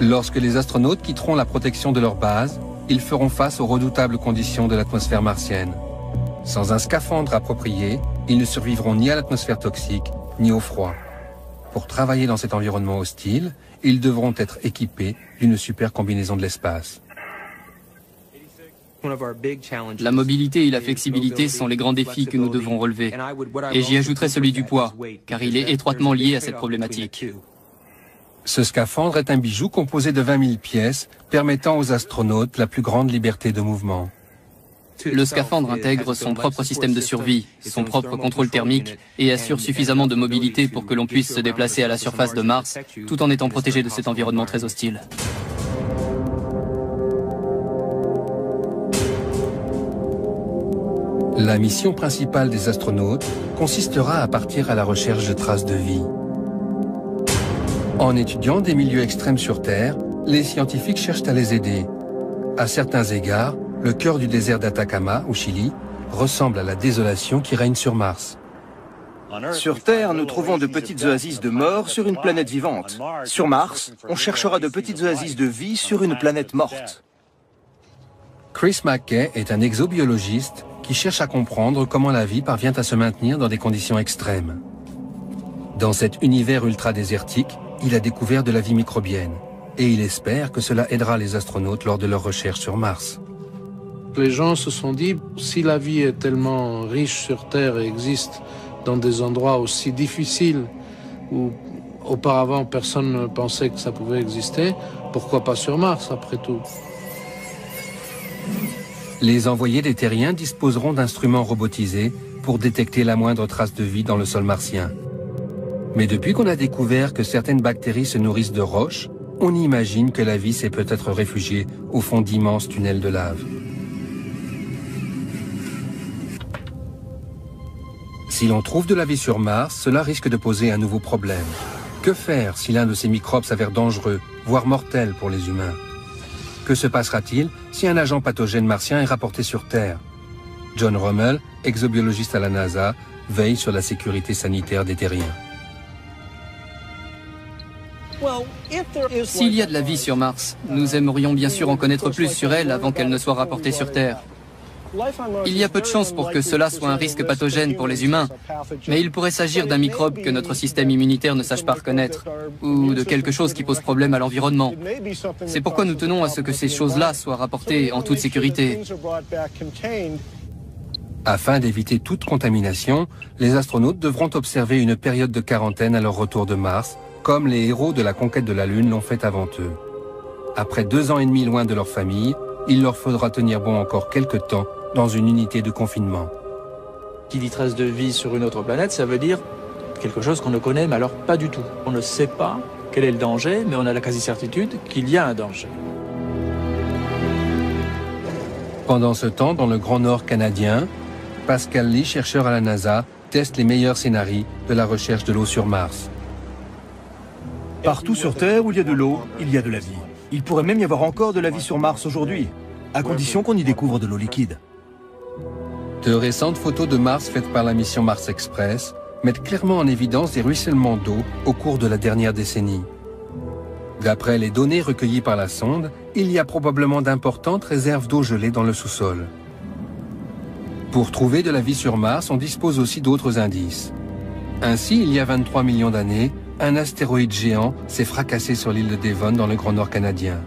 Lorsque les astronautes quitteront la protection de leur base, ils feront face aux redoutables conditions de l'atmosphère martienne. Sans un scaphandre approprié, ils ne survivront ni à l'atmosphère toxique, ni au froid. Pour travailler dans cet environnement hostile, ils devront être équipés d'une super combinaison de l'espace. La mobilité et la flexibilité sont les grands défis que nous devrons relever. Et j'y ajouterai celui du poids, car il est étroitement lié à cette problématique. Ce scaphandre est un bijou composé de 20 000 pièces, permettant aux astronautes la plus grande liberté de mouvement. Le scaphandre intègre son propre système de survie, son propre contrôle thermique et assure suffisamment de mobilité pour que l'on puisse se déplacer à la surface de Mars tout en étant protégé de cet environnement très hostile. La mission principale des astronautes consistera à partir à la recherche de traces de vie. En étudiant des milieux extrêmes sur Terre, les scientifiques cherchent à les aider. À certains égards, le cœur du désert d'Atacama, au Chili, ressemble à la désolation qui règne sur Mars. Sur Terre, nous trouvons de petites oasis de mort sur une planète vivante. Sur Mars, on cherchera de petites oasis de vie sur une planète morte. Chris McKay est un exobiologiste qui cherche à comprendre comment la vie parvient à se maintenir dans des conditions extrêmes. Dans cet univers ultra-désertique, il a découvert de la vie microbienne et il espère que cela aidera les astronautes lors de leurs recherches sur Mars. Les gens se sont dit, si la vie est tellement riche sur Terre et existe dans des endroits aussi difficiles où auparavant personne ne pensait que ça pouvait exister, pourquoi pas sur Mars après tout? Les envoyés des terriens disposeront d'instruments robotisés pour détecter la moindre trace de vie dans le sol martien. Mais depuis qu'on a découvert que certaines bactéries se nourrissent de roches, on imagine que la vie s'est peut-être réfugiée au fond d'immenses tunnels de lave. Si l'on trouve de la vie sur Mars, cela risque de poser un nouveau problème. Que faire si l'un de ces microbes s'avère dangereux, voire mortel pour les humains? Que se passera-t-il si un agent pathogène martien est rapporté sur Terre? John Rummel, exobiologiste à la NASA, veille sur la sécurité sanitaire des terriens. S'il y a de la vie sur Mars, nous aimerions bien sûr en connaître plus sur elle avant qu'elle ne soit rapportée sur Terre. Il y a peu de chances pour que cela soit un risque pathogène pour les humains, mais il pourrait s'agir d'un microbe que notre système immunitaire ne sache pas reconnaître, ou de quelque chose qui pose problème à l'environnement. C'est pourquoi nous tenons à ce que ces choses-là soient rapportées en toute sécurité. Afin d'éviter toute contamination, les astronautes devront observer une période de quarantaine à leur retour de Mars, comme les héros de la conquête de la Lune l'ont fait avant eux. Après 2 ans et demi loin de leur famille, il leur faudra tenir bon encore quelques temps dans une unité de confinement. Qui dit trace de vie sur une autre planète, ça veut dire quelque chose qu'on ne connaît, mais alors pas du tout. On ne sait pas quel est le danger, mais on a la quasi-certitude qu'il y a un danger. Pendant ce temps, dans le Grand Nord canadien, Pascal Lee, chercheur à la NASA, teste les meilleurs scénarios de la recherche de l'eau sur Mars. Partout sur Terre où il y a de l'eau, il y a de la vie. Il pourrait même y avoir encore de la vie sur Mars aujourd'hui, à condition qu'on y découvre de l'eau liquide. De récentes photos de Mars faites par la mission Mars Express mettent clairement en évidence des ruissellements d'eau au cours de la dernière décennie. D'après les données recueillies par la sonde, il y a probablement d'importantes réserves d'eau gelée dans le sous-sol. Pour trouver de la vie sur Mars, on dispose aussi d'autres indices. Ainsi, il y a 23 millions d'années, un astéroïde géant s'est fracassé sur l'île de Devon dans le Grand Nord canadien.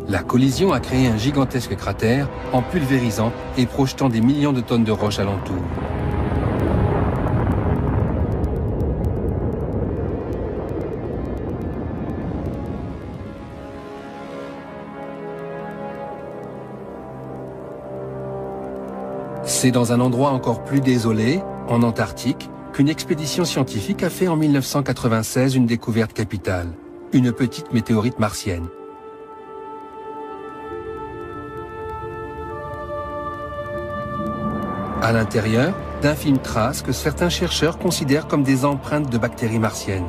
La collision a créé un gigantesque cratère en pulvérisant et projetant des millions de tonnes de roches alentour. C'est dans un endroit encore plus désolé, en Antarctique, qu'une expédition scientifique a fait en 1996 une découverte capitale, une petite météorite martienne. À l'intérieur, d'infimes traces que certains chercheurs considèrent comme des empreintes de bactéries martiennes.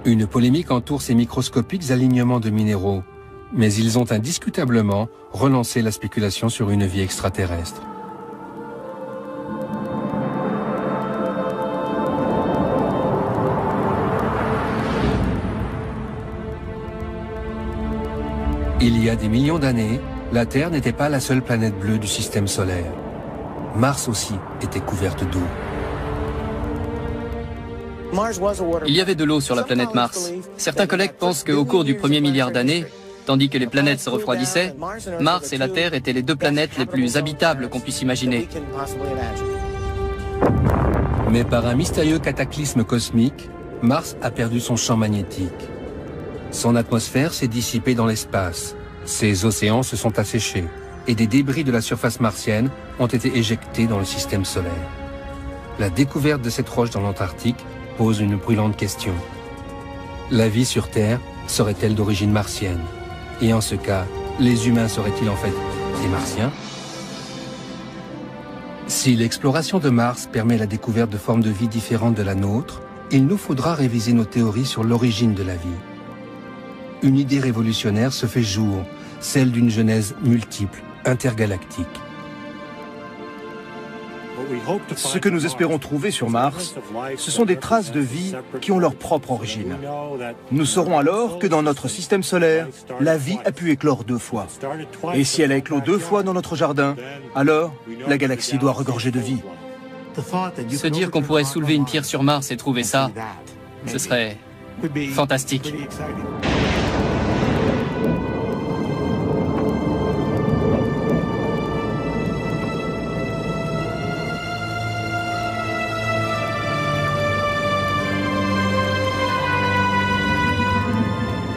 Une polémique entoure ces microscopiques alignements de minéraux, mais ils ont indiscutablement relancé la spéculation sur une vie extraterrestre. Il y a des millions d'années, la Terre n'était pas la seule planète bleue du système solaire. Mars aussi était couverte d'eau. Il y avait de l'eau sur la planète Mars. Certains collègues pensent qu'au cours du premier milliard d'années, tandis que les planètes se refroidissaient, Mars et la Terre étaient les 2 planètes les plus habitables qu'on puisse imaginer. Mais par un mystérieux cataclysme cosmique, Mars a perdu son champ magnétique. Son atmosphère s'est dissipée dans l'espace. Ses océans se sont asséchés et des débris de la surface martienne ont été éjectés dans le système solaire. La découverte de cette roche dans l'Antarctique pose une brûlante question. La vie sur Terre serait-elle d'origine martienne? Et en ce cas, les humains seraient-ils en fait des martiens? Si l'exploration de Mars permet la découverte de formes de vie différentes de la nôtre, il nous faudra réviser nos théories sur l'origine de la vie. Une idée révolutionnaire se fait jour, celle d'une genèse multiple, intergalactique. Ce que nous espérons trouver sur Mars, ce sont des traces de vie qui ont leur propre origine. Nous saurons alors que dans notre système solaire, la vie a pu éclore 2 fois. Et si elle a éclos 2 fois dans notre jardin, alors la galaxie doit regorger de vie. Se dire qu'on pourrait soulever une pierre sur Mars et trouver ça, ce serait fantastique.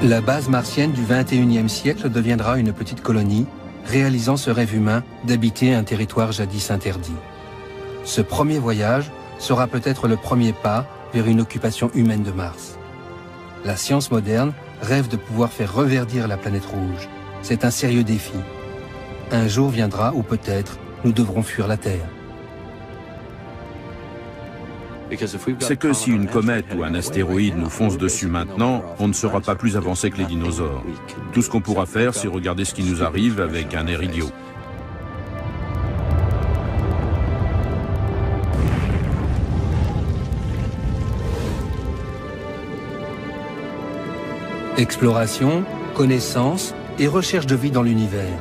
La base martienne du XXIe siècle deviendra une petite colonie, réalisant ce rêve humain d'habiter un territoire jadis interdit. Ce premier voyage sera peut-être le premier pas vers une occupation humaine de Mars. La science moderne rêve de pouvoir faire reverdir la planète rouge. C'est un sérieux défi. Un jour viendra où peut-être nous devrons fuir la Terre. C'est que si une comète ou un astéroïde nous fonce dessus maintenant, on ne sera pas plus avancé que les dinosaures. Tout ce qu'on pourra faire, c'est regarder ce qui nous arrive avec un air idiot. Exploration, connaissance et recherche de vie dans l'univers.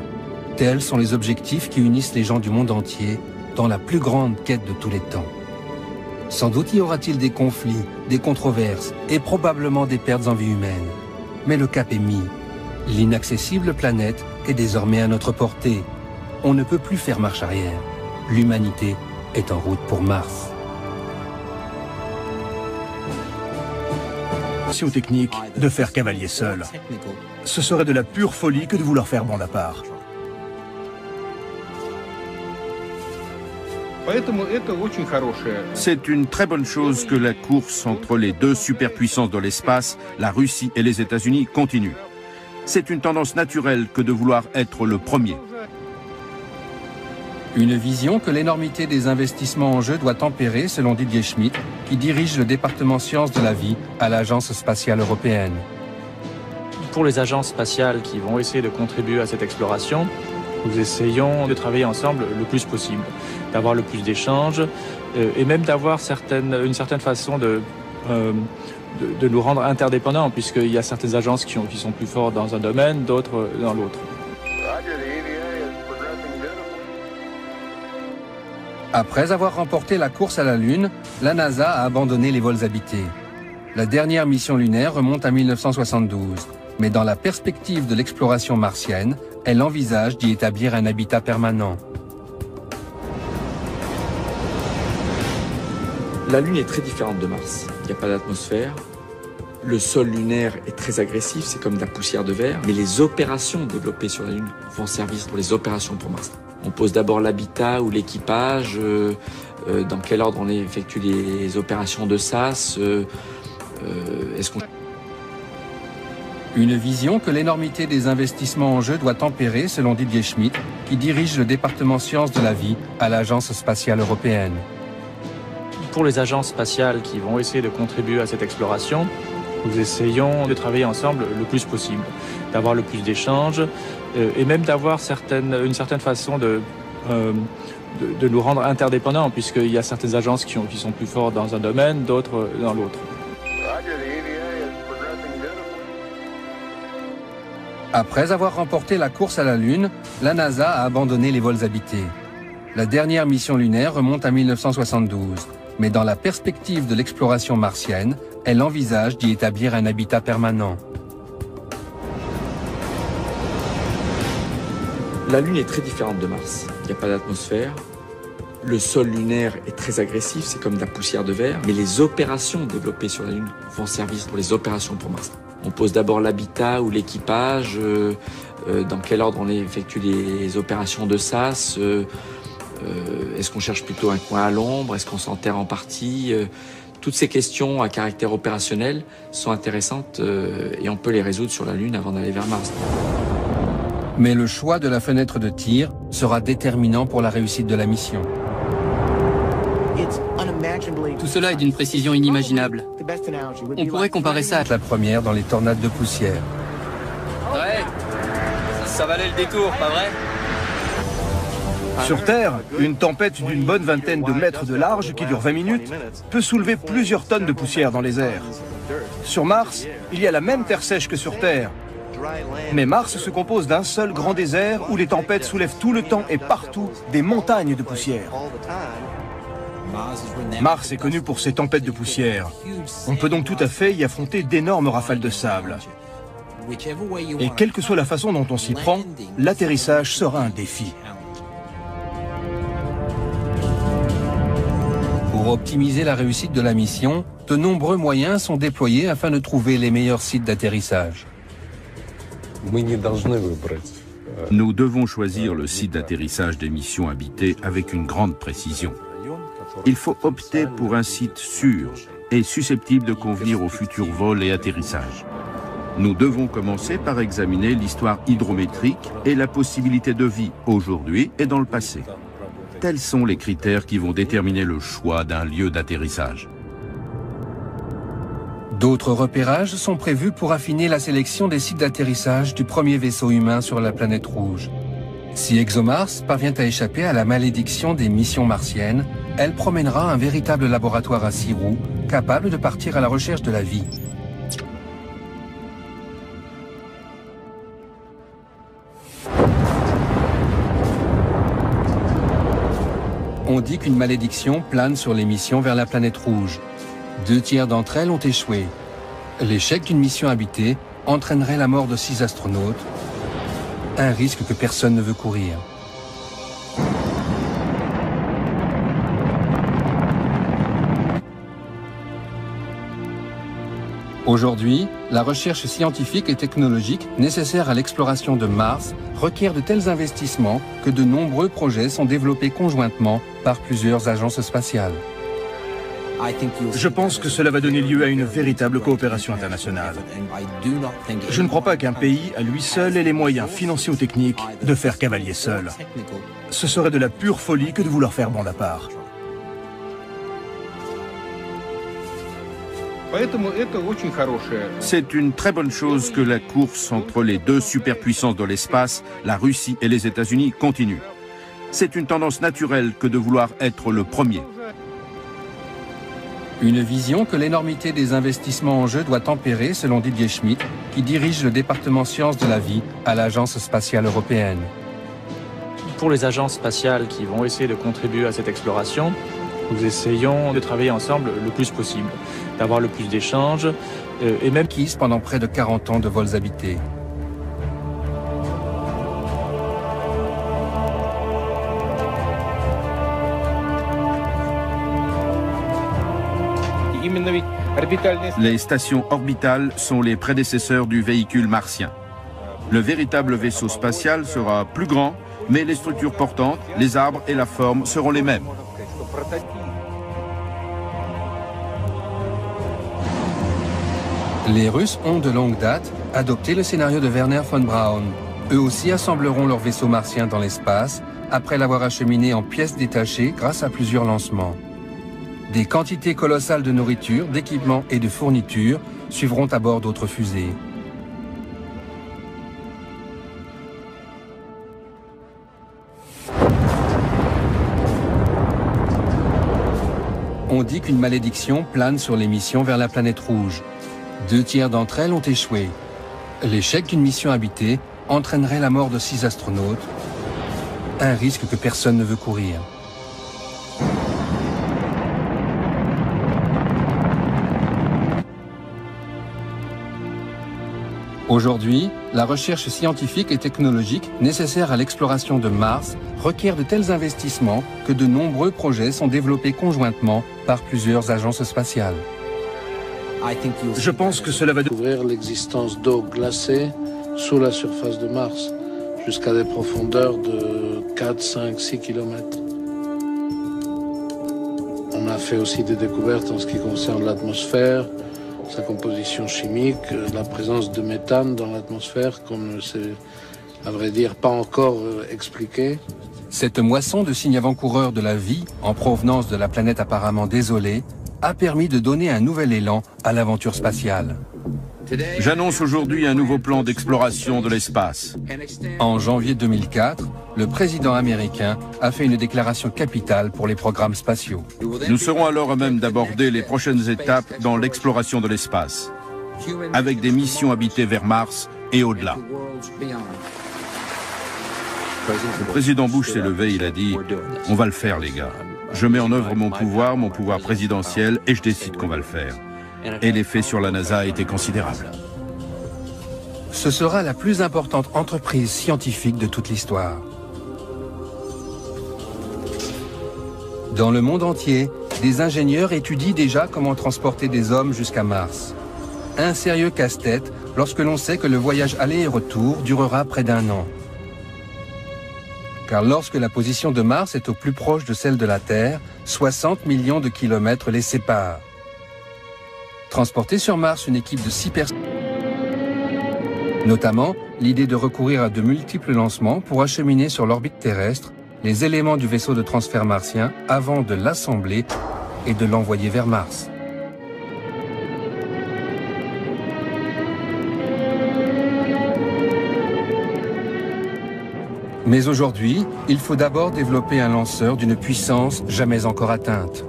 Tels sont les objectifs qui unissent les gens du monde entier dans la plus grande quête de tous les temps. Sans doute y aura-t-il des conflits, des controverses et probablement des pertes en vie humaine. Mais le cap est mis. L'inaccessible planète est désormais à notre portée. On ne peut plus faire marche arrière. L'humanité est en route pour Mars. Technique de faire cavalier seul. Ce serait de la pure folie que de vouloir faire bande à part. C'est une très bonne chose que la course entre les 2 superpuissances de l'espace, la Russie et les États-Unis, continue. C'est une tendance naturelle que de vouloir être le premier. Une vision que l'énormité des investissements en jeu doit tempérer, selon Didier Schmidt, qui dirige le département sciences de la vie à l'Agence spatiale européenne. Pour les agences spatiales qui vont essayer de contribuer à cette exploration, nous essayons de travailler ensemble le plus possible, d'avoir le plus d'échanges et même d'avoir une certaine façon de nous rendre interdépendants, puisqu'il y a certaines agences qui sont plus fortes dans un domaine, d'autres dans l'autre. Après avoir remporté la course à la Lune, la NASA a abandonné les vols habités. La dernière mission lunaire remonte à 1972, mais dans la perspective de l'exploration martienne, elle envisage d'y établir un habitat permanent. La Lune est très différente de Mars. Il n'y a pas d'atmosphère. Le sol lunaire est très agressif, c'est comme de la poussière de verre. Mais les opérations développées sur la Lune vont servir pour les opérations pour Mars. On pose d'abord l'habitat ou l'équipage, dans quel ordre on effectue les opérations de SAS, est-ce qu'on... Une vision que l'énormité des investissements en jeu doit tempérer, selon Didier Schmidt, qui dirige le département sciences de la vie à l'Agence spatiale européenne. Pour les agences spatiales qui vont essayer de contribuer à cette exploration, nous essayons de travailler ensemble le plus possible, d'avoir le plus d'échanges et même d'avoir une certaine façon de nous rendre interdépendants, puisqu'il y a certaines agences qui sont plus fortes dans un domaine, d'autres dans l'autre. Après avoir remporté la course à la Lune, la NASA a abandonné les vols habités. La dernière mission lunaire remonte à 1972, mais dans la perspective de l'exploration martienne, elle envisage d'y établir un habitat permanent. La Lune est très différente de Mars. Il n'y a pas d'atmosphère. Le sol lunaire est très agressif, c'est comme de la poussière de verre. Mais les opérations développées sur la Lune vont servir pour les opérations pour Mars. On pose d'abord l'habitat ou l'équipage, dans quel ordre on effectue les opérations de SAS, est-ce qu'on cherche plutôt un coin à l'ombre, est-ce qu'on s'enterre en partie, toutes ces questions à caractère opérationnel sont intéressantes et on peut les résoudre sur la Lune avant d'aller vers Mars. Mais le choix de la fenêtre de tir sera déterminant pour la réussite de la mission. Tout cela est d'une précision inimaginable. On pourrait comparer ça à la première dans les tornades de poussière. Ouais, ça Ça valait le détour, pas vrai? Sur Terre, une tempête d'une bonne vingtaine de mètres de large qui dure 20 minutes peut soulever plusieurs tonnes de poussière dans les airs. Sur Mars, il y a la même terre sèche que sur Terre. Mais Mars se compose d'un seul grand désert où les tempêtes soulèvent tout le temps et partout des montagnes de poussière. Mars est connu pour ses tempêtes de poussière. On peut donc tout à fait y affronter d'énormes rafales de sable. Et quelle que soit la façon dont on s'y prend, l'atterrissage sera un défi. Pour optimiser la réussite de la mission, de nombreux moyens sont déployés afin de trouver les meilleurs sites d'atterrissage. Nous devons choisir le site d'atterrissage des missions habitées avec une grande précision. Il faut opter pour un site sûr et susceptible de convenir aux futurs vols et atterrissages. Nous devons commencer par examiner l'histoire hydrométrique et la possibilité de vie aujourd'hui et dans le passé. Tels sont les critères qui vont déterminer le choix d'un lieu d'atterrissage. D'autres repérages sont prévus pour affiner la sélection des sites d'atterrissage du premier vaisseau humain sur la planète rouge. Si ExoMars parvient à échapper à la malédiction des missions martiennes, elle promènera un véritable laboratoire à 6 roues, capable de partir à la recherche de la vie. On dit qu'une malédiction plane sur les missions vers la planète rouge. 2 tiers d'entre elles ont échoué. L'échec d'une mission habitée entraînerait la mort de 6 astronautes, un risque que personne ne veut courir. Aujourd'hui, la recherche scientifique et technologique nécessaire à l'exploration de Mars requiert de tels investissements que de nombreux projets sont développés conjointement par plusieurs agences spatiales. Je pense que cela va donner lieu à une véritable coopération internationale. Je ne crois pas qu'un pays, à lui seul, ait les moyens financiers ou techniques de faire cavalier seul. Ce serait de la pure folie que de vouloir faire bande à part. C'est une très bonne chose que la course entre les 2 superpuissances de l'espace, la Russie et les États-Unis, continue. C'est une tendance naturelle que de vouloir être le premier. Une vision que l'énormité des investissements en jeu doit tempérer, selon Didier Schmidt, qui dirige le département sciences de la vie à l'Agence spatiale européenne. Pour les agences spatiales qui vont essayer de contribuer à cette exploration, nous essayons de travailler ensemble le plus possible, d'avoir le plus d'échanges et même acquise pendant près de 40 ans de vols habités. Les stations orbitales sont les prédécesseurs du véhicule martien. Le véritable vaisseau spatial sera plus grand, mais les structures portantes, les arbres et la forme seront les mêmes. Les Russes ont de longue date adopté le scénario de Werner von Braun. Eux aussi assembleront leur vaisseau martien dans l'espace, après l'avoir acheminé en pièces détachées grâce à plusieurs lancements. Des quantités colossales de nourriture, d'équipements et de fournitures suivront à bord d'autres fusées. On dit qu'une malédiction plane sur les missions vers la planète rouge. 2 tiers d'entre elles ont échoué. L'échec d'une mission habitée entraînerait la mort de 6 astronautes, un risque que personne ne veut courir. Aujourd'hui, la recherche scientifique et technologique nécessaire à l'exploration de Mars requiert de tels investissements que de nombreux projets sont développés conjointement par plusieurs agences spatiales. Je pense que cela va découvrir l'existence d'eau glacée sous la surface de Mars, jusqu'à des profondeurs de 4, 5, 6 km. On a fait aussi des découvertes en ce qui concerne l'atmosphère, sa composition chimique, la présence de méthane dans l'atmosphère, qu'on ne sait, à vrai dire, pas encore expliqué. Cette moisson de signes avant-coureurs de la vie, en provenance de la planète apparemment désolée, a permis de donner un nouvel élan à l'aventure spatiale. J'annonce aujourd'hui un nouveau plan d'exploration de l'espace. En janvier 2004, le président américain a fait une déclaration capitale pour les programmes spatiaux. Nous serons alors à même d'aborder les prochaines étapes dans l'exploration de l'espace, avec des missions habitées vers Mars et au-delà. Le président Bush s'est levé, il a dit « On va le faire, les gars. Je mets en œuvre mon pouvoir présidentiel, et je décide qu'on va le faire. » Et l'effet sur la NASA a été considérable. Ce sera la plus importante entreprise scientifique de toute l'histoire. Dans le monde entier, des ingénieurs étudient déjà comment transporter des hommes jusqu'à Mars. Un sérieux casse-tête lorsque l'on sait que le voyage aller et retour durera près d'1 an. Car lorsque la position de Mars est au plus proche de celle de la Terre, 60 millions de kilomètres les séparent. Transporter sur Mars une équipe de 6 personnes. Notamment, l'idée de recourir à de multiples lancements pour acheminer sur l'orbite terrestre les éléments du vaisseau de transfert martien avant de l'assembler et de l'envoyer vers Mars. Mais aujourd'hui, il faut d'abord développer un lanceur d'une puissance jamais encore atteinte.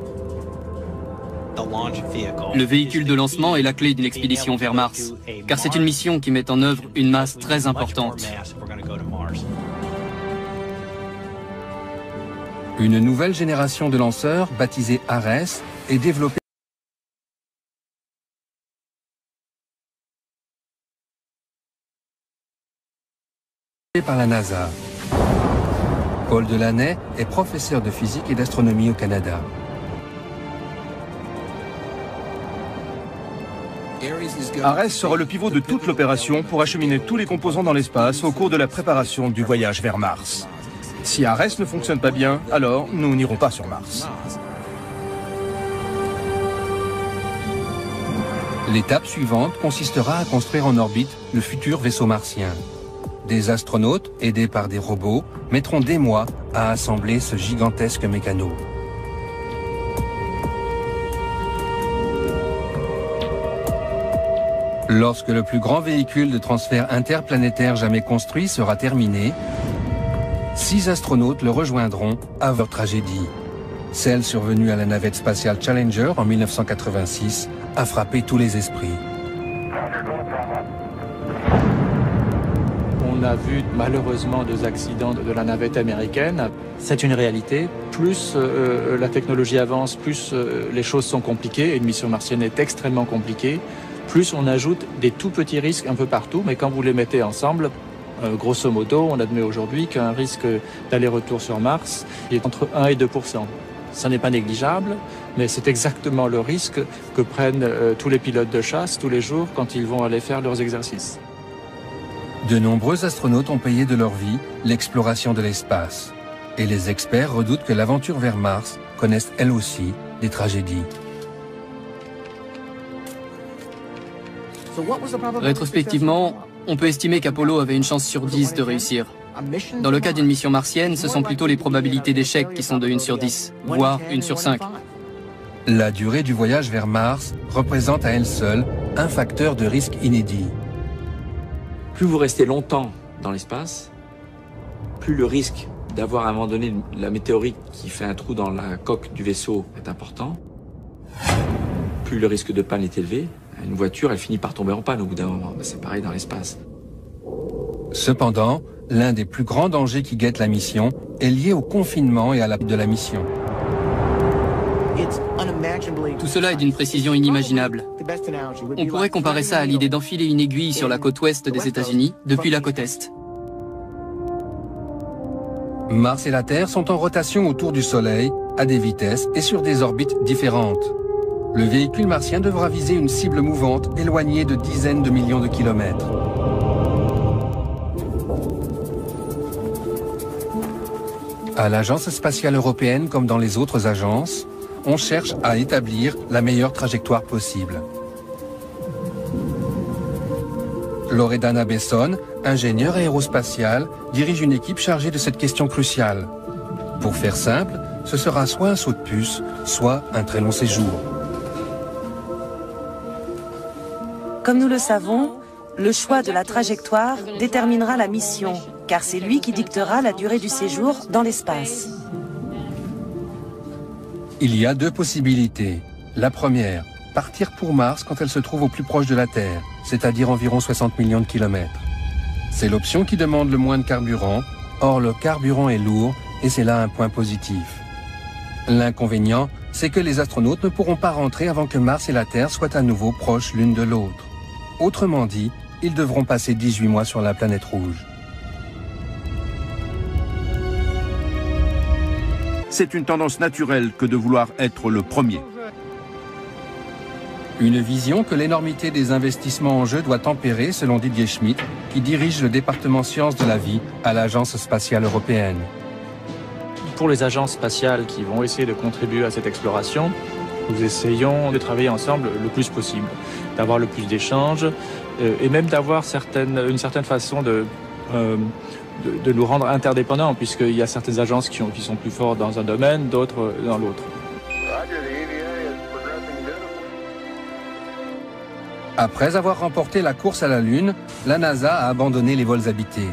Le véhicule de lancement est la clé d'une expédition vers Mars, car c'est une mission qui met en œuvre une masse très importante. Une nouvelle génération de lanceurs, baptisée Ares, est développée par la NASA. Paul Delaney est professeur de physique et d'astronomie au Canada. Ares sera le pivot de toute l'opération pour acheminer tous les composants dans l'espace au cours de la préparation du voyage vers Mars. Si Ares ne fonctionne pas bien, alors nous n'irons pas sur Mars. L'étape suivante consistera à construire en orbite le futur vaisseau martien. Des astronautes, aidés par des robots, mettront des mois à assembler ce gigantesque mécano. Lorsque le plus grand véhicule de transfert interplanétaire jamais construit sera terminé, 6 astronautes le rejoindront avant leur tragédie. Celle survenue à la navette spatiale Challenger en 1986 a frappé tous les esprits. On a vu malheureusement 2 accidents de la navette américaine. C'est une réalité. Plus la technologie avance, plus les choses sont compliquées. Et une mission martienne est extrêmement compliquée. Plus on ajoute des tout petits risques un peu partout, mais quand vous les mettez ensemble, grosso modo, on admet aujourd'hui qu'un risque d'aller-retour sur Mars est entre 1 et 2%. Ça n'est pas négligeable, mais c'est exactement le risque que prennent tous les pilotes de chasse tous les jours quand ils vont aller faire leurs exercices. De nombreux astronautes ont payé de leur vie l'exploration de l'espace. Et les experts redoutent que l'aventure vers Mars connaisse elle aussi des tragédies. Rétrospectivement, on peut estimer qu'Apollo avait une chance sur 10 de réussir. Dans le cas d'une mission martienne, ce sont plutôt les probabilités d'échec qui sont de 1 sur 10, voire 1 sur 5. La durée du voyage vers Mars représente à elle seule un facteur de risque inédit. Plus vous restez longtemps dans l'espace, plus le risque d'avoir à un moment donné la météorite qui fait un trou dans la coque du vaisseau est important, plus le risque de panne est élevé. Une voiture, elle finit par tomber en panne au bout d'un moment. C'est pareil dans l'espace. Cependant, l'un des plus grands dangers qui guettent la mission est lié au confinement et à la de la mission. Tout cela est d'une précision inimaginable. On pourrait comparer ça à l'idée d'enfiler une aiguille sur la côte ouest des États-Unis depuis la côte est. Mars et la Terre sont en rotation autour du Soleil, à des vitesses et sur des orbites différentes. Le véhicule martien devra viser une cible mouvante éloignée de dizaines de millions de kilomètres. À l'Agence spatiale européenne comme dans les autres agences, on cherche à établir la meilleure trajectoire possible. Loredana Besson, ingénieure aérospatiale, dirige une équipe chargée de cette question cruciale. Pour faire simple, ce sera soit un saut de puce, soit un très long séjour. Comme nous le savons, le choix de la trajectoire déterminera la mission, car c'est lui qui dictera la durée du séjour dans l'espace. Il y a deux possibilités. La première, partir pour Mars quand elle se trouve au plus proche de la Terre, c'est-à-dire environ 60 millions de kilomètres. C'est l'option qui demande le moins de carburant, or le carburant est lourd et c'est là un point positif. L'inconvénient, c'est que les astronautes ne pourront pas rentrer avant que Mars et la Terre soient à nouveau proches l'une de l'autre. Autrement dit, ils devront passer 18 mois sur la planète rouge. C'est une tendance naturelle que de vouloir être le premier. Une vision que l'énormité des investissements en jeu doit tempérer, selon Didier Schmidt, qui dirige le département sciences de la vie à l'Agence spatiale européenne. Pour les agences spatiales qui vont essayer de contribuer à cette exploration, nous essayons de travailler ensemble le plus possible, d'avoir le plus d'échanges et même d'avoir une certaine façon de nous rendre interdépendants, puisqu'il y a certaines agences qui sont plus fortes dans un domaine, d'autres dans l'autre. Après avoir remporté la course à la Lune, la NASA a abandonné les vols habités.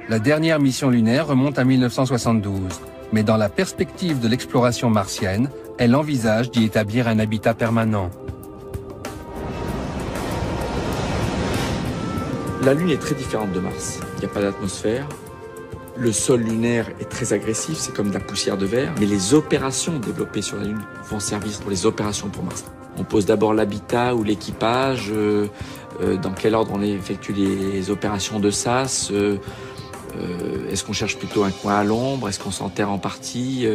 La dernière mission lunaire remonte à 1972, mais dans la perspective de l'exploration martienne, elle envisage d'y établir un habitat permanent. La Lune est très différente de Mars. Il n'y a pas d'atmosphère. Le sol lunaire est très agressif, c'est comme de la poussière de verre. Mais les opérations développées sur la Lune vont servir pour les opérations pour Mars. On pose d'abord l'habitat ou l'équipage, dans quel ordre on effectue les opérations de SAS, est-ce qu'on cherche plutôt un coin à l'ombre, est-ce qu'on s'enterre en partie.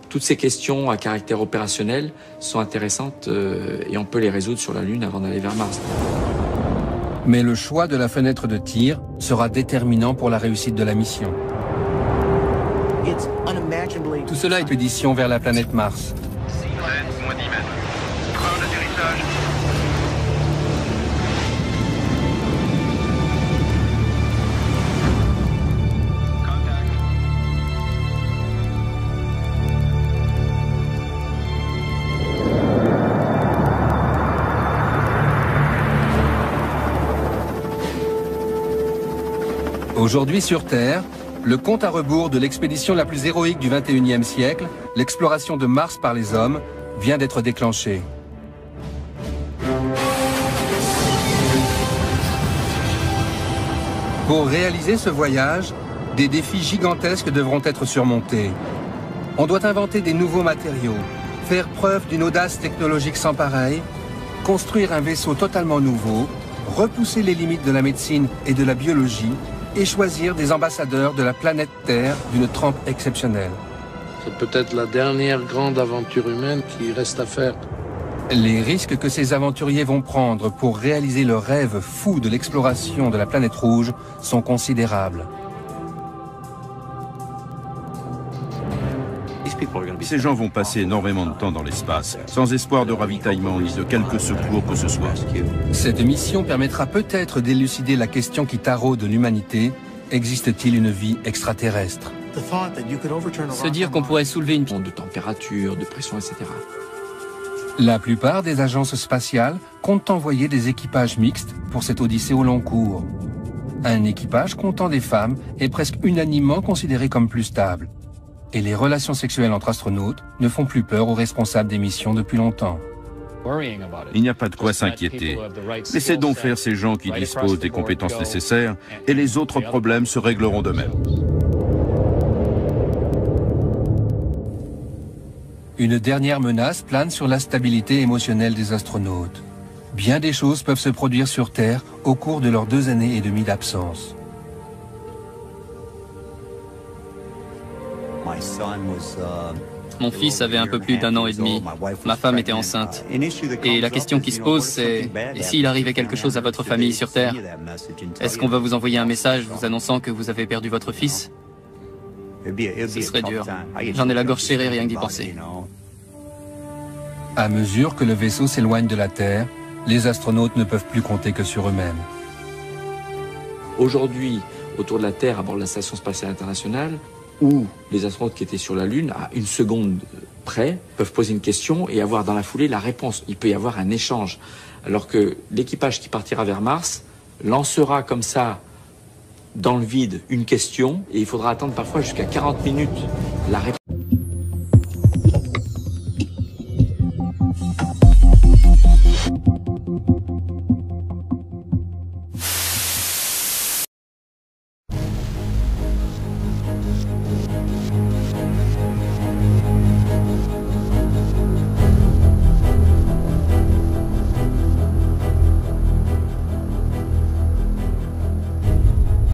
Toutes ces questions à caractère opérationnel sont intéressantes et on peut les résoudre sur la Lune avant d'aller vers Mars. Mais le choix de la fenêtre de tir sera déterminant pour la réussite de la mission. Tout cela est expédition vers la planète Mars. 6 moins 10 mètres. Train d'atterrissage. Aujourd'hui sur Terre, le compte à rebours de l'expédition la plus héroïque du XXIe siècle, l'exploration de Mars par les hommes, vient d'être déclenché. Pour réaliser ce voyage, des défis gigantesques devront être surmontés. On doit inventer des nouveaux matériaux, faire preuve d'une audace technologique sans pareille, construire un vaisseau totalement nouveau, repousser les limites de la médecine et de la biologie, et choisir des ambassadeurs de la planète Terre d'une trempe exceptionnelle. C'est peut-être la dernière grande aventure humaine qui reste à faire. Les risques que ces aventuriers vont prendre pour réaliser le rêve fou de l'exploration de la planète rouge sont considérables. Ces gens vont passer énormément de temps dans l'espace, sans espoir de ravitaillement ni de quelque secours que ce soit. Cette mission permettra peut-être d'élucider la question qui taraude l'humanité. Existe-t-il une vie extraterrestre? Se dire qu'on pourrait soulever une de température, de pression, etc. La plupart des agences spatiales comptent envoyer des équipages mixtes pour cette odyssée au long cours. Un équipage comptant des femmes est presque unanimement considéré comme plus stable. Et les relations sexuelles entre astronautes ne font plus peur aux responsables des missions depuis longtemps. Il n'y a pas de quoi s'inquiéter. Laissez donc faire ces gens qui disposent des compétences nécessaires et les autres problèmes se régleront d'eux-mêmes. Une dernière menace plane sur la stabilité émotionnelle des astronautes. Bien des choses peuvent se produire sur Terre au cours de leurs 2 années et demie d'absence. Mon fils avait un peu plus d'1 an et demi. Ma femme était enceinte. Et la question qui se pose, c'est « Et s'il arrivait quelque chose à votre famille sur Terre? Est-ce qu'on va vous envoyer un message vous annonçant que vous avez perdu votre fils ?» Ce serait dur. J'en ai la gorge serrée rien que d'y penser. À mesure que le vaisseau s'éloigne de la Terre, les astronautes ne peuvent plus compter que sur eux-mêmes. Aujourd'hui, autour de la Terre, à bord de la Station spatiale internationale, où les astronautes qui étaient sur la Lune, à 1 seconde près, peuvent poser une question et avoir dans la foulée la réponse. Il peut y avoir un échange Alors que l'équipage qui partira vers Mars lancera comme ça, dans le vide, une question, et il faudra attendre parfois jusqu'à 40 minutes la réponse.